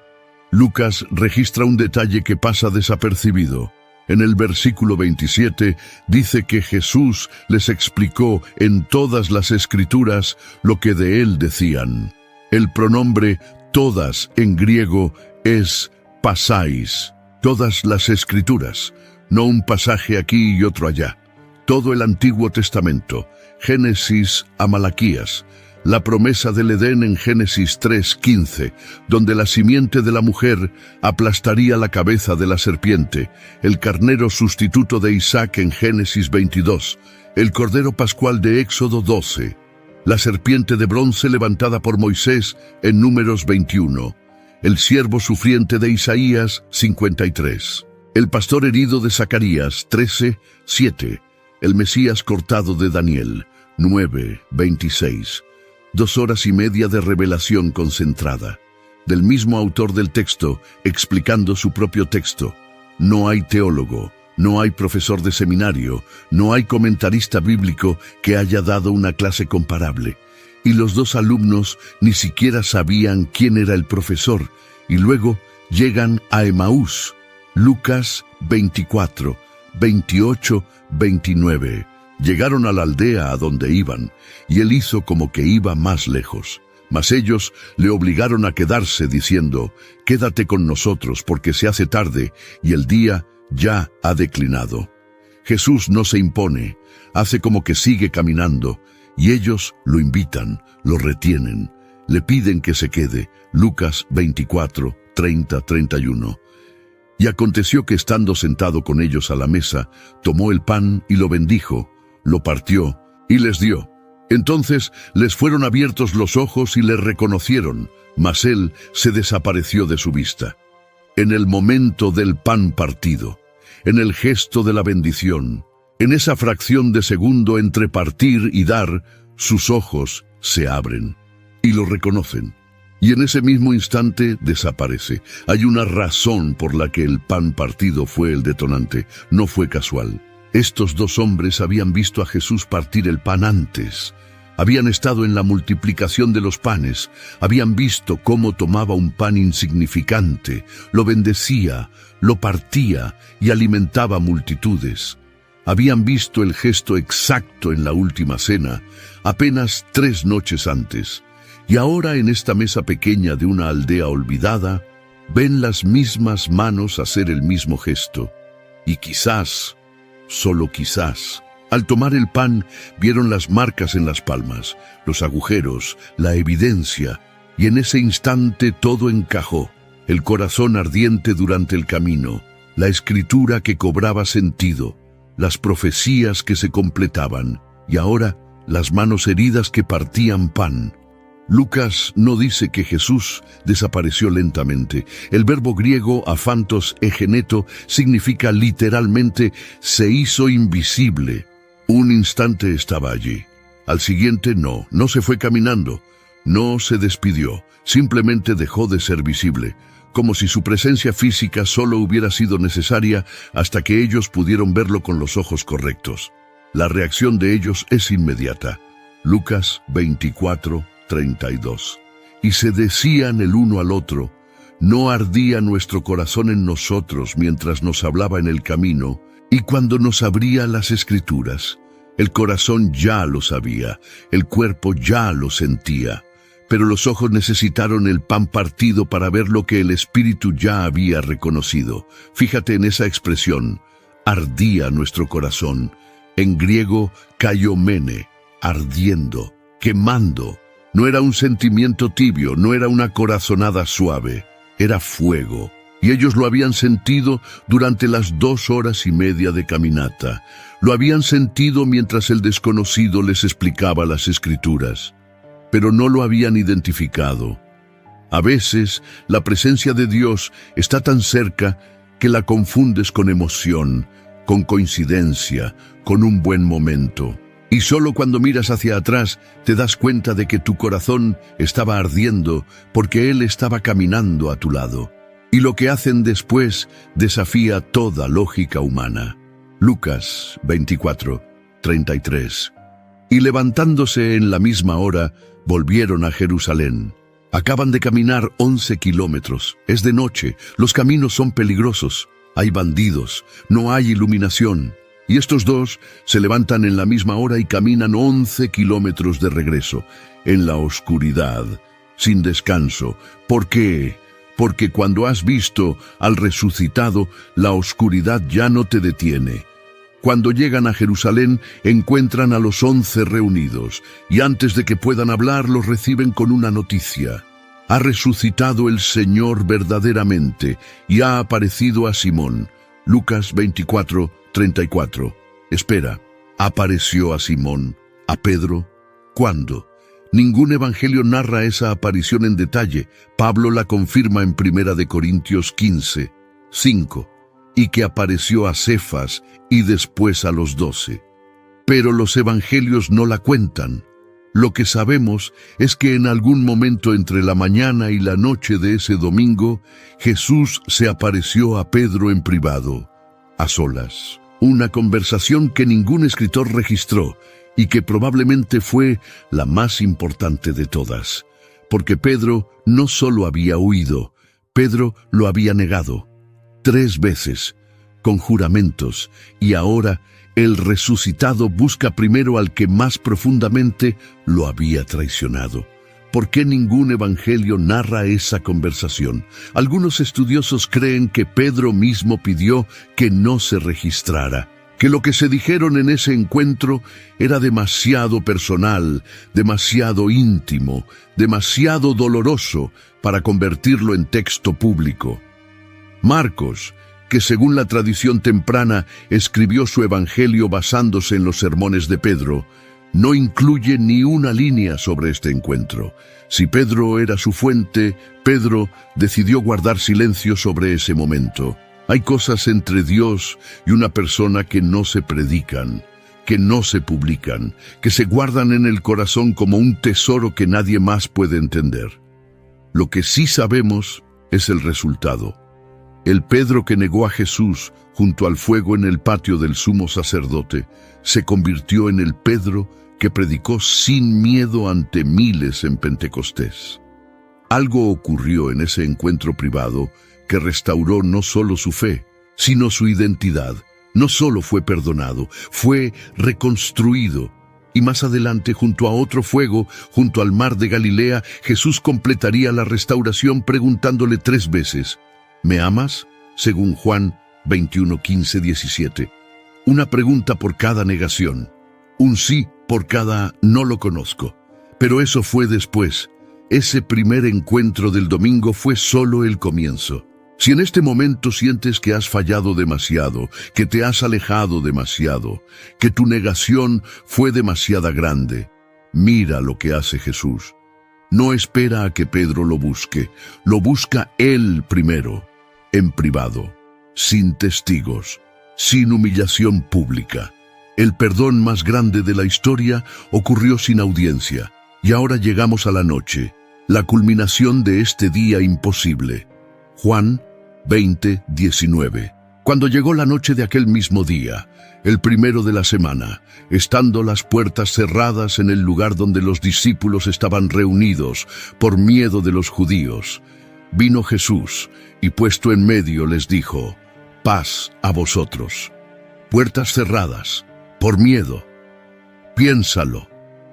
Lucas registra un detalle que pasa desapercibido. En el versículo 27 dice que Jesús les explicó en todas las Escrituras lo que de él decían. El pronombre todas en griego es pasáis. Todas las Escrituras, no un pasaje aquí y otro allá. Todo el Antiguo Testamento, Génesis a Malaquías. La promesa del Edén en Génesis 3:15, donde la simiente de la mujer aplastaría la cabeza de la serpiente, el carnero sustituto de Isaac en Génesis 22, el cordero pascual de Éxodo 12, la serpiente de bronce levantada por Moisés en Números 21, el siervo sufriente de Isaías 53, el pastor herido de Zacarías 13:7, el Mesías cortado de Daniel 9:26. 2 horas y media de revelación concentrada, del mismo autor del texto, explicando su propio texto. No hay teólogo, no hay profesor de seminario, no hay comentarista bíblico que haya dado una clase comparable. Y los dos alumnos ni siquiera sabían quién era el profesor, y luego llegan a Emaús. Lucas 24, 28, 29. Llegaron a la aldea a donde iban, y él hizo como que iba más lejos. Mas ellos le obligaron a quedarse, diciendo, «Quédate con nosotros, porque se hace tarde, y el día ya ha declinado». Jesús no se impone, hace como que sigue caminando, y ellos lo invitan, lo retienen, le piden que se quede. Lucas 24, 30, 31. Y aconteció que estando sentado con ellos a la mesa, tomó el pan y lo bendijo, lo partió y les dio. Entonces les fueron abiertos los ojos y le reconocieron, mas él se desapareció de su vista. En el momento del pan partido, en el gesto de la bendición, en esa fracción de segundo entre partir y dar, sus ojos se abren y lo reconocen. Y en ese mismo instante desaparece. Hay una razón por la que el pan partido fue el detonante, no fue casual. Estos dos hombres habían visto a Jesús partir el pan antes. Habían estado en la multiplicación de los panes. Habían visto cómo tomaba un pan insignificante, lo bendecía, lo partía y alimentaba multitudes. Habían visto el gesto exacto en la última cena, apenas 3 noches antes. Y ahora en esta mesa pequeña de una aldea olvidada, ven las mismas manos hacer el mismo gesto. Y quizás, solo quizás, al tomar el pan, vieron las marcas en las palmas, los agujeros, la evidencia, y en ese instante todo encajó. El corazón ardiente durante el camino, la escritura que cobraba sentido, las profecías que se completaban, y ahora las manos heridas que partían pan. Lucas no dice que Jesús desapareció lentamente. El verbo griego aphantos egeneto significa literalmente se hizo invisible. Un instante estaba allí. Al siguiente no se fue caminando, no se despidió, simplemente dejó de ser visible, como si su presencia física solo hubiera sido necesaria hasta que ellos pudieron verlo con los ojos correctos. La reacción de ellos es inmediata. Lucas 24, 32. Y se decían el uno al otro, ¿no ardía nuestro corazón en nosotros mientras nos hablaba en el camino Y cuando nos abría las Escrituras, el corazón ya lo sabía, el cuerpo ya lo sentía, pero los ojos necesitaron el pan partido para ver lo que el Espíritu ya había reconocido. Fíjate en esa expresión, ardía nuestro corazón. En griego, kaiomene, ardiendo, quemando. No era un sentimiento tibio, no era una corazonada suave, era fuego. Y ellos lo habían sentido durante las 2 horas y media de caminata. Lo habían sentido mientras el desconocido les explicaba las Escrituras, pero no lo habían identificado. A veces, la presencia de Dios está tan cerca que la confundes con emoción, con coincidencia, con un buen momento. Y solo cuando miras hacia atrás te das cuenta de que tu corazón estaba ardiendo porque Él estaba caminando a tu lado. Y lo que hacen después desafía toda lógica humana. Lucas 24:33. Y levantándose en la misma hora, volvieron a Jerusalén. Acaban de caminar 11 kilómetros. Es de noche, los caminos son peligrosos. Hay bandidos, no hay iluminación. Y estos dos se levantan en la misma hora y caminan 11 kilómetros de regreso, en la oscuridad, sin descanso. ¿Por qué? Porque cuando has visto al resucitado, la oscuridad ya no te detiene. Cuando llegan a Jerusalén, encuentran a los 11 reunidos, y antes de que puedan hablar, los reciben con una noticia. Ha resucitado el Señor verdaderamente, y ha aparecido a Simón. Lucas 24:34. Espera, ¿apareció a Simón, a Pedro? ¿Cuándo? Ningún evangelio narra esa aparición en detalle. Pablo la confirma en 1 Corintios 15:5, y que apareció a Cefas y después a los 12. Pero los evangelios no la cuentan. Lo que sabemos es que en algún momento entre la mañana y la noche de ese domingo, Jesús se apareció a Pedro en privado, a solas. Una conversación que ningún escritor registró, y que probablemente fue la más importante de todas, porque Pedro no solo había huido, Pedro lo había negado 3 veces, con juramentos, y ahora el resucitado busca primero al que más profundamente lo había traicionado. ¿Por qué ningún evangelio narra esa conversación? Algunos estudiosos creen que Pedro mismo pidió que no se registrara, que lo que se dijeron en ese encuentro era demasiado personal, demasiado íntimo, demasiado doloroso para convertirlo en texto público. Marcos, que según la tradición temprana escribió su evangelio basándose en los sermones de Pedro, no incluye ni una línea sobre este encuentro. Si Pedro era su fuente, Pedro decidió guardar silencio sobre ese momento. Hay cosas entre Dios y una persona que no se predican, que no se publican, que se guardan en el corazón como un tesoro que nadie más puede entender. Lo que sí sabemos es el resultado. El Pedro que negó a Jesús junto al fuego en el patio del sumo sacerdote se convirtió en el Pedro que predicó sin miedo ante miles en Pentecostés. Algo ocurrió en ese encuentro privado que restauró no solo su fe, sino su identidad. No solo fue perdonado, fue reconstruido. Y más adelante, junto a otro fuego, junto al mar de Galilea, Jesús completaría la restauración preguntándole 3 veces, ¿me amas? Según Juan 21:15-17. Una pregunta por cada negación, un sí por cada no lo conozco. Pero eso fue después. Ese primer encuentro del domingo fue solo el comienzo. Si en este momento sientes que has fallado demasiado, que te has alejado demasiado, que tu negación fue demasiado grande, mira lo que hace Jesús. No espera a que Pedro lo busca él primero, en privado, sin testigos, sin humillación pública. El perdón más grande de la historia ocurrió sin audiencia, y ahora llegamos a la noche, la culminación de este día imposible. Juan 20:19. Cuando llegó la noche de aquel mismo día, el primero de la semana, estando las puertas cerradas en el lugar donde los discípulos estaban reunidos por miedo de los judíos, vino Jesús y puesto en medio les dijo, «Paz a vosotros». Puertas cerradas, por miedo. Piénsalo.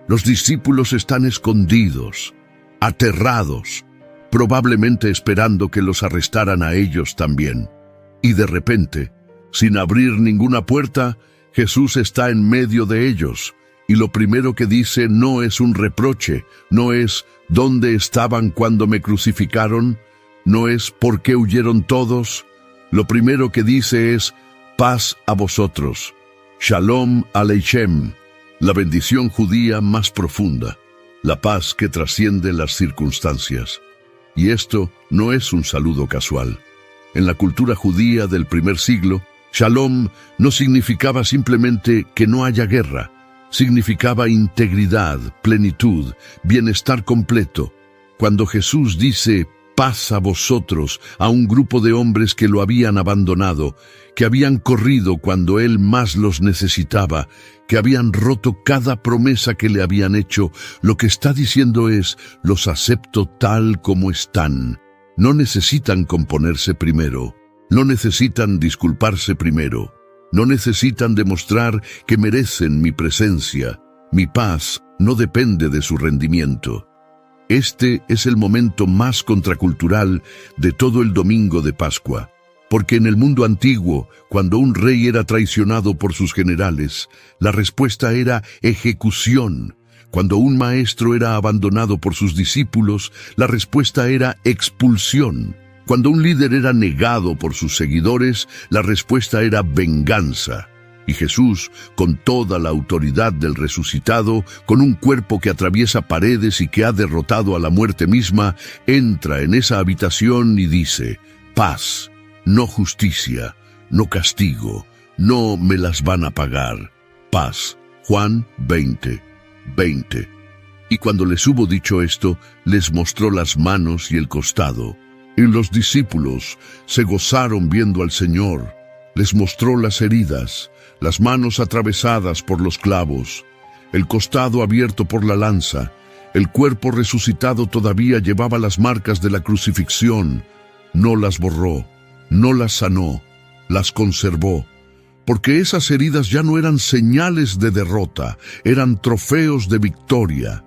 Los discípulos están escondidos, aterrados, probablemente esperando que los arrestaran a ellos también. Y de repente, sin abrir ninguna puerta, Jesús está en medio de ellos. Y lo primero que dice no es un reproche, no es ¿dónde estaban cuando me crucificaron? No es ¿por qué huyeron todos? Lo primero que dice es paz a vosotros. Shalom Aleichem, la bendición judía más profunda, la paz que trasciende las circunstancias. Y esto no es un saludo casual. En la cultura judía del primer siglo, Shalom no significaba simplemente que no haya guerra, significaba integridad, plenitud, bienestar completo. Cuando Jesús dice paz a vosotros a un grupo de hombres que lo habían abandonado, que habían corrido cuando Él más los necesitaba, que habían roto cada promesa que le habían hecho, lo que está diciendo es, los acepto tal como están. No necesitan componerse primero, no necesitan disculparse primero, no necesitan demostrar que merecen mi presencia. Mi paz no depende de su rendimiento. Este es el momento más contracultural de todo el domingo de Pascua, porque en el mundo antiguo, cuando un rey era traicionado por sus generales, la respuesta era ejecución. Cuando un maestro era abandonado por sus discípulos, la respuesta era expulsión. Cuando un líder era negado por sus seguidores, la respuesta era venganza. Y Jesús, con toda la autoridad del resucitado, con un cuerpo que atraviesa paredes y que ha derrotado a la muerte misma, entra en esa habitación y dice, paz, no justicia, no castigo, no me las van a pagar. Paz. Juan 20:20. Y cuando les hubo dicho esto, les mostró las manos y el costado. Y los discípulos se gozaron viendo al Señor. Les mostró las heridas, las manos atravesadas por los clavos, el costado abierto por la lanza, el cuerpo resucitado todavía llevaba las marcas de la crucifixión. No las borró, no las sanó, las conservó, porque esas heridas ya no eran señales de derrota, eran trofeos de victoria.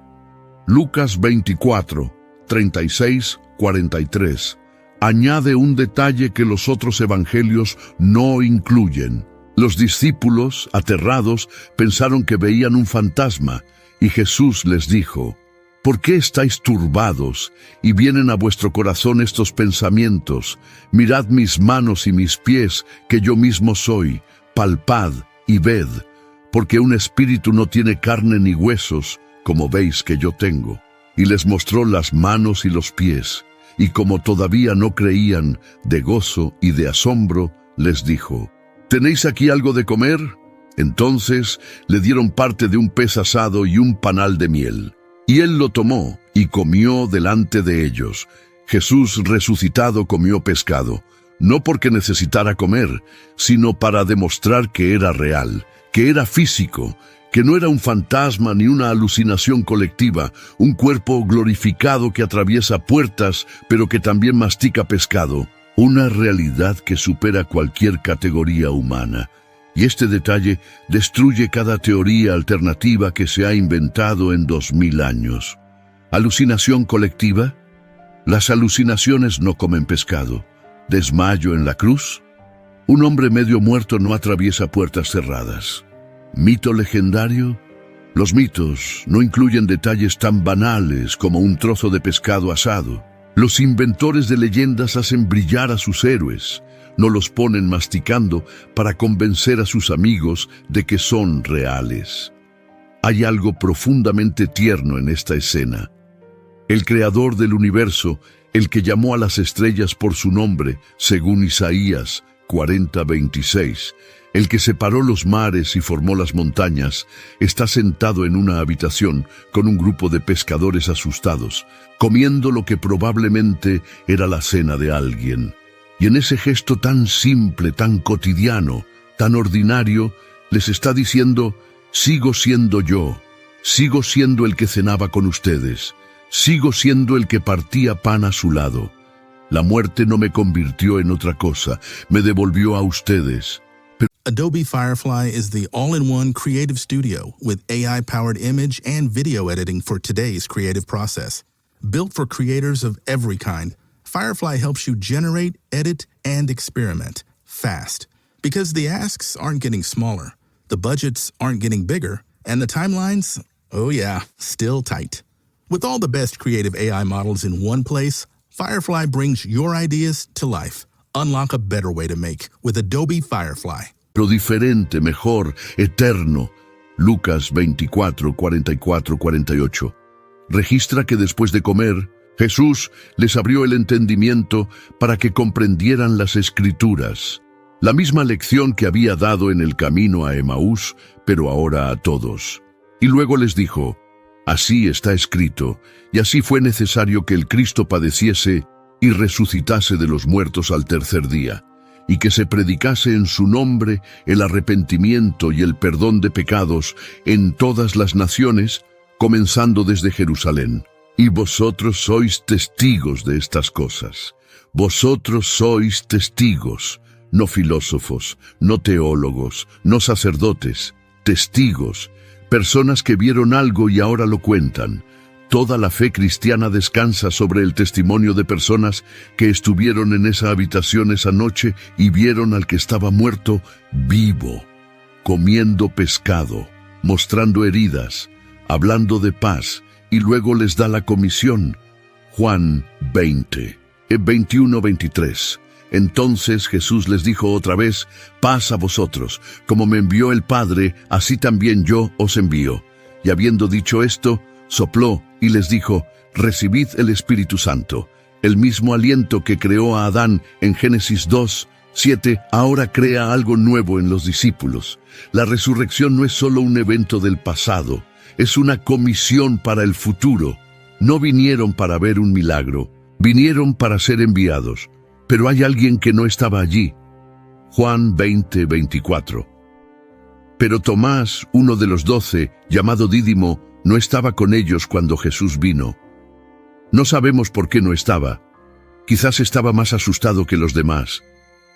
Lucas 24:36-43 añade un detalle que los otros evangelios no incluyen. Los discípulos, aterrados, pensaron que veían un fantasma, y Jesús les dijo, ¿por qué estáis turbados y vienen a vuestro corazón estos pensamientos? Mirad mis manos y mis pies, que yo mismo soy, palpad y ved, porque un espíritu no tiene carne ni huesos, como veis que yo tengo. Y les mostró las manos y los pies, y como todavía no creían, de gozo y de asombro, les dijo, ¿tenéis aquí algo de comer? Entonces le dieron parte de un pez asado y un panal de miel. Y él lo tomó y comió delante de ellos. Jesús resucitado comió pescado, no porque necesitara comer, sino para demostrar que era real, que era físico, que no era un fantasma ni una alucinación colectiva, un cuerpo glorificado que atraviesa puertas, pero que también mastica pescado. Una realidad que supera cualquier categoría humana. Y este detalle destruye cada teoría alternativa que se ha inventado en 2000 años. ¿Alucinación colectiva? Las alucinaciones no comen pescado. ¿Desmayo en la cruz? Un hombre medio muerto no atraviesa puertas cerradas. ¿Mito legendario? Los mitos no incluyen detalles tan banales como un trozo de pescado asado. Los inventores de leyendas hacen brillar a sus héroes, no los ponen masticando para convencer a sus amigos de que son reales. Hay algo profundamente tierno en esta escena. El creador del universo, el que llamó a las estrellas por su nombre, según Isaías 40:26, el que separó los mares y formó las montañas, está sentado en una habitación con un grupo de pescadores asustados, comiendo lo que probablemente era la cena de alguien. Y en ese gesto tan simple, tan cotidiano, tan ordinario, les está diciendo, sigo siendo yo, sigo siendo el que cenaba con ustedes, sigo siendo el que partía pan a su lado. La muerte no me convirtió en otra cosa, me devolvió a ustedes. Adobe Firefly is the all-in-one creative studio with AI-powered image and video editing for today's creative process. Built for creators of every kind, Firefly helps you generate, edit, and experiment fast. Because the asks aren't getting smaller, the budgets aren't getting bigger, and the timelines, oh yeah, still tight. With all the best creative AI models in one place, Firefly brings your ideas to life. Unlock a better way to make with Adobe Firefly. Pero diferente, mejor, eterno. Lucas 24, 44, 48. Registra que después de comer, Jesús les abrió el entendimiento para que comprendieran las Escrituras. La misma lección que había dado en el camino a Emaús, pero ahora a todos. Y luego les dijo, así está escrito, y así fue necesario que el Cristo padeciese y resucitase de los muertos al tercer día, y que se predicase en su nombre el arrepentimiento y el perdón de pecados en todas las naciones, comenzando desde Jerusalén. Y vosotros sois testigos de estas cosas. Vosotros sois testigos, no filósofos, no teólogos, no sacerdotes, testigos, personas que vieron algo y ahora lo cuentan. Toda la fe cristiana descansa sobre el testimonio de personas que estuvieron en esa habitación esa noche y vieron al que estaba muerto vivo, comiendo pescado, mostrando heridas, hablando de paz, y luego les da la comisión. Juan 20, 21-23. Entonces Jesús les dijo otra vez, paz a vosotros, como me envió el Padre, así también yo os envío. Y habiendo dicho esto, sopló y les dijo, recibid el Espíritu Santo. El mismo aliento que creó a Adán en Génesis 2, 7, ahora crea algo nuevo en los discípulos. La resurrección no es solo un evento del pasado, es una comisión para el futuro. No vinieron para ver un milagro, vinieron para ser enviados. Pero hay alguien que no estaba allí. Juan 20, 24. Pero Tomás, uno de los 12, llamado Dídimo, no estaba con ellos cuando Jesús vino. No sabemos por qué no estaba. Quizás estaba más asustado que los demás.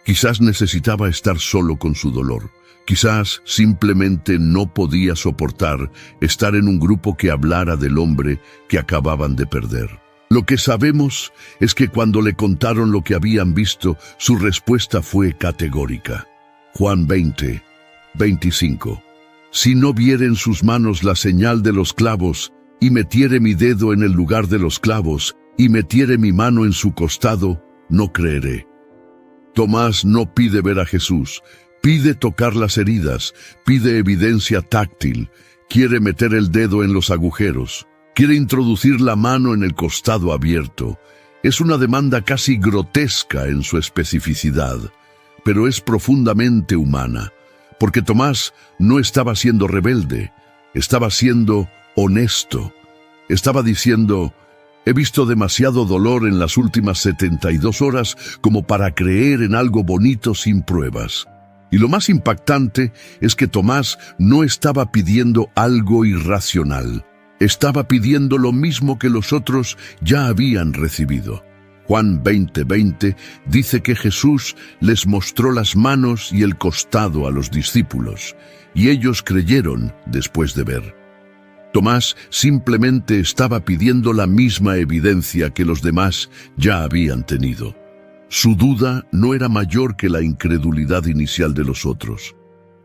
Quizás necesitaba estar solo con su dolor. Quizás simplemente no podía soportar estar en un grupo que hablara del hombre que acababan de perder. Lo que sabemos es que cuando le contaron lo que habían visto, su respuesta fue categórica. Juan 20, 25. Si no viere en sus manos la señal de los clavos, y metiere mi dedo en el lugar de los clavos, y metiere mi mano en su costado, no creeré. Tomás no pide ver a Jesús, pide tocar las heridas, pide evidencia táctil, quiere meter el dedo en los agujeros, quiere introducir la mano en el costado abierto. Es una demanda casi grotesca en su especificidad, pero es profundamente humana, porque Tomás no estaba siendo rebelde, estaba siendo honesto. Estaba diciendo, he visto demasiado dolor en las últimas 72 horas como para creer en algo bonito sin pruebas. Y lo más impactante es que Tomás no estaba pidiendo algo irracional. Estaba pidiendo lo mismo que los otros ya habían recibido. Juan 20:20 dice que Jesús les mostró las manos y el costado a los discípulos, y ellos creyeron después de ver. Tomás simplemente estaba pidiendo la misma evidencia que los demás ya habían tenido. Su duda no era mayor que la incredulidad inicial de los otros.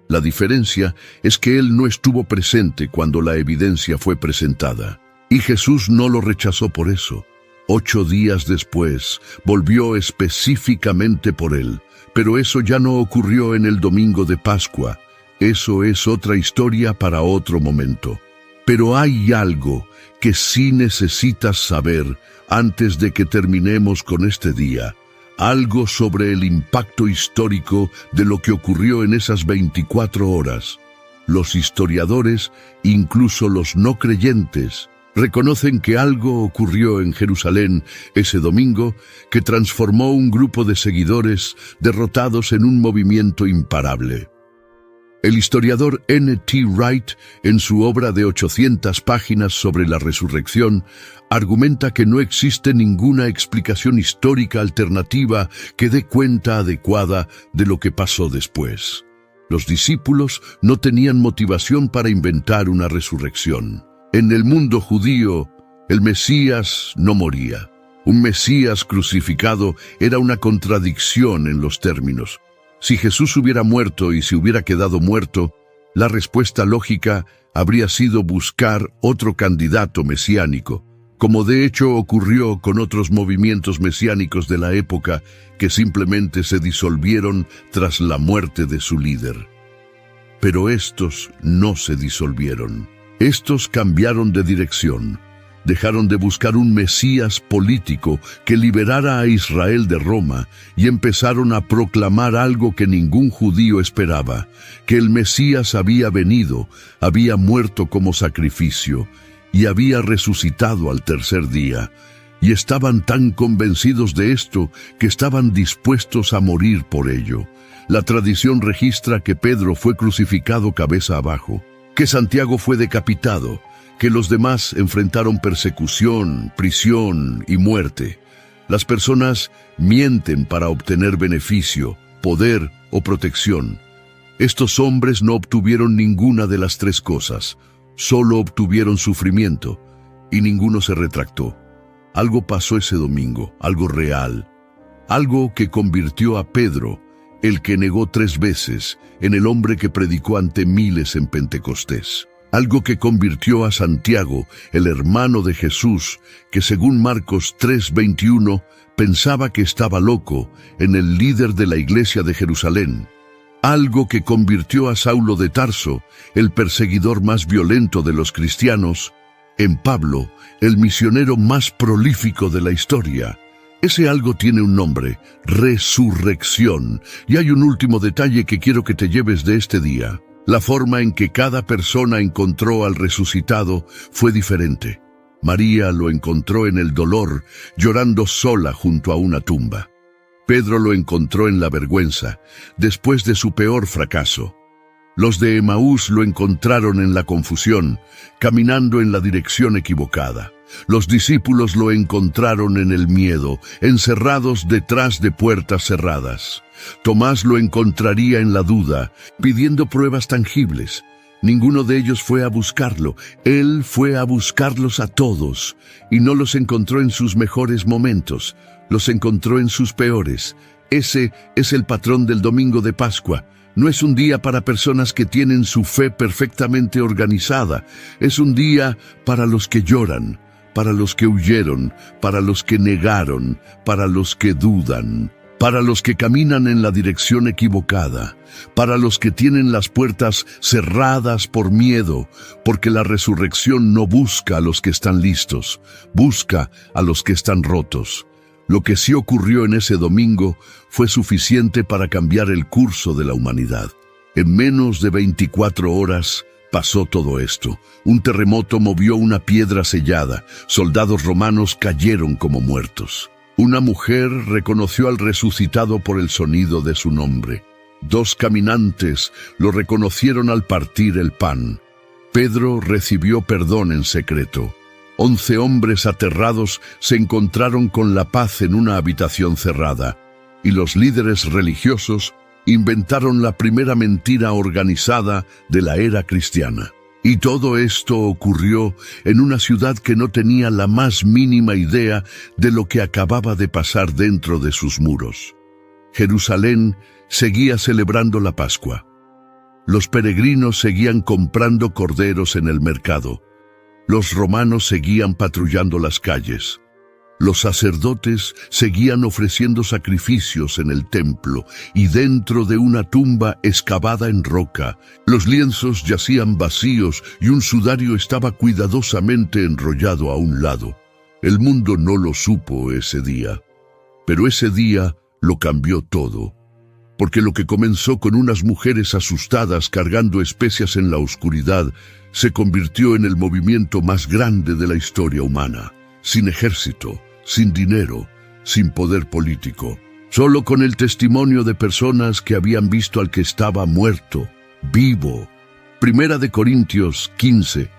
La diferencia es que él no estuvo presente cuando la evidencia fue presentada, y Jesús no lo rechazó por eso. 8 días después, volvió específicamente por él, pero eso ya no ocurrió en el domingo de Pascua. Eso es otra historia para otro momento. Pero hay algo que sí necesitas saber antes de que terminemos con este día. Algo sobre el impacto histórico de lo que ocurrió en esas 24 horas. Los historiadores, incluso los no creyentes, reconocen que algo ocurrió en Jerusalén ese domingo que transformó un grupo de seguidores derrotados en un movimiento imparable. El historiador N.T. Wright, en su obra de 800 páginas sobre la resurrección, argumenta que no existe ninguna explicación histórica alternativa que dé cuenta adecuada de lo que pasó después. Los discípulos no tenían motivación para inventar una resurrección. En el mundo judío, el Mesías no moría. Un Mesías crucificado era una contradicción en los términos. Si Jesús hubiera muerto y se hubiera quedado muerto, la respuesta lógica habría sido buscar otro candidato mesiánico, como de hecho ocurrió con otros movimientos mesiánicos de la época que simplemente se disolvieron tras la muerte de su líder. Pero estos no se disolvieron. Estos cambiaron de dirección. Dejaron de buscar un Mesías político que liberara a Israel de Roma y empezaron a proclamar algo que ningún judío esperaba, que el Mesías había venido, había muerto como sacrificio y había resucitado al tercer día. Y estaban tan convencidos de esto que estaban dispuestos a morir por ello. La tradición registra que Pedro fue crucificado cabeza abajo, que Santiago fue decapitado, que los demás enfrentaron persecución, prisión y muerte. Las personas mienten para obtener beneficio, poder o protección. Estos hombres no obtuvieron ninguna de las tres cosas, solo obtuvieron sufrimiento, y ninguno se retractó. Algo pasó ese domingo, algo real, algo que convirtió a Pedro, el que negó 3 veces, en el hombre que predicó ante miles en Pentecostés. Algo que convirtió a Santiago, el hermano de Jesús, que según Marcos 3:21 pensaba que estaba loco, en el líder de la iglesia de Jerusalén. Algo que convirtió a Saulo de Tarso, el perseguidor más violento de los cristianos, en Pablo, el misionero más prolífico de la historia. Ese algo tiene un nombre, resurrección. Y hay un último detalle que quiero que te lleves de este día. La forma en que cada persona encontró al resucitado fue diferente. María lo encontró en el dolor, llorando sola junto a una tumba. Pedro lo encontró en la vergüenza, después de su peor fracaso. Los de Emaús lo encontraron en la confusión, caminando en la dirección equivocada. Los discípulos lo encontraron en el miedo, encerrados detrás de puertas cerradas. Tomás lo encontraría en la duda, pidiendo pruebas tangibles. Ninguno de ellos fue a buscarlo. Él fue a buscarlos a todos, y no los encontró en sus mejores momentos, los encontró en sus peores. Ese es el patrón del domingo de Pascua. No es un día para personas que tienen su fe perfectamente organizada. Es un día para los que lloran, para los que huyeron, para los que negaron, para los que dudan, para los que caminan en la dirección equivocada, para los que tienen las puertas cerradas por miedo, porque la resurrección no busca a los que están listos, busca a los que están rotos. Lo que sí ocurrió en ese domingo fue suficiente para cambiar el curso de la humanidad. En menos de 24 horas pasó todo esto. Un terremoto movió una piedra sellada. Soldados romanos cayeron como muertos. Una mujer reconoció al resucitado por el sonido de su nombre. 2 caminantes lo reconocieron al partir el pan. Pedro recibió perdón en secreto. 11 hombres aterrados se encontraron con la paz en una habitación cerrada, y los líderes religiosos inventaron la primera mentira organizada de la era cristiana. Y todo esto ocurrió en una ciudad que no tenía la más mínima idea de lo que acababa de pasar dentro de sus muros. Jerusalén seguía celebrando la Pascua. Los peregrinos seguían comprando corderos en el mercado. Los romanos seguían patrullando las calles. Los sacerdotes seguían ofreciendo sacrificios en el templo y dentro de una tumba excavada en roca, los lienzos yacían vacíos y un sudario estaba cuidadosamente enrollado a un lado. El mundo no lo supo ese día, pero ese día lo cambió todo. Porque lo que comenzó con unas mujeres asustadas cargando especias en la oscuridad se convirtió en el movimiento más grande de la historia humana, sin ejército, sin dinero, sin poder político, solo con el testimonio de personas que habían visto al que estaba muerto, vivo. Primera de Corintios 15,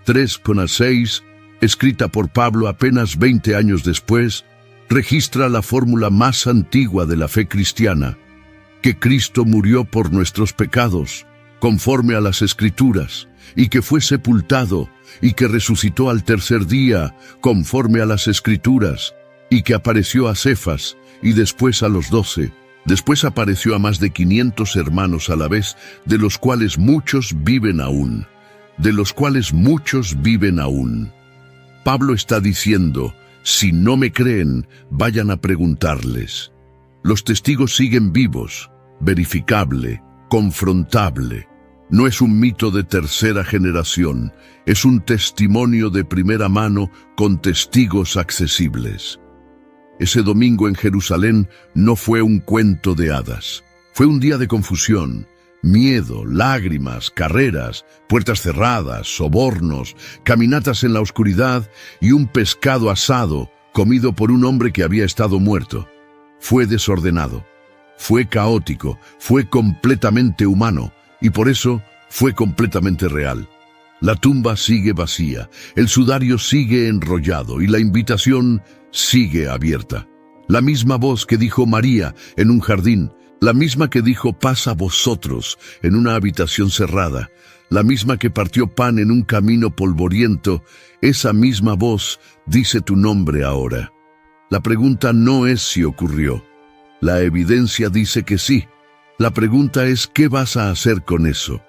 3-6, escrita por Pablo apenas 20 años después, registra la fórmula más antigua de la fe cristiana, que Cristo murió por nuestros pecados, conforme a las Escrituras, y que fue sepultado, y que resucitó al tercer día, conforme a las Escrituras, y que apareció a Cefas, y después a los 12. Después apareció a más de 500 hermanos a la vez, de los cuales muchos viven aún. Pablo está diciendo, si no me creen, vayan a preguntarles. Los testigos siguen vivos, verificable, confrontable. No es un mito de tercera generación, es un testimonio de primera mano con testigos accesibles. Ese domingo en Jerusalén no fue un cuento de hadas. Fue un día de confusión, miedo, lágrimas, carreras, puertas cerradas, sobornos, caminatas en la oscuridad y un pescado asado comido por un hombre que había estado muerto. Fue desordenado, fue caótico, fue completamente humano y por eso fue completamente real. La tumba sigue vacía, el sudario sigue enrollado y la invitación sigue abierta. La misma voz que dijo María en un jardín, la misma que dijo paz a vosotros en una habitación cerrada, la misma que partió pan en un camino polvoriento, esa misma voz dice tu nombre ahora. La pregunta no es si ocurrió. La evidencia dice que sí. La pregunta es ¿qué vas a hacer con eso?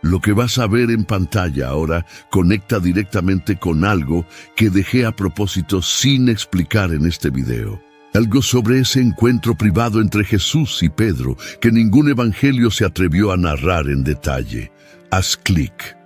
Lo que vas a ver en pantalla ahora conecta directamente con algo que dejé a propósito sin explicar en este video. Algo sobre ese encuentro privado entre Jesús y Pedro que ningún evangelio se atrevió a narrar en detalle. Haz clic.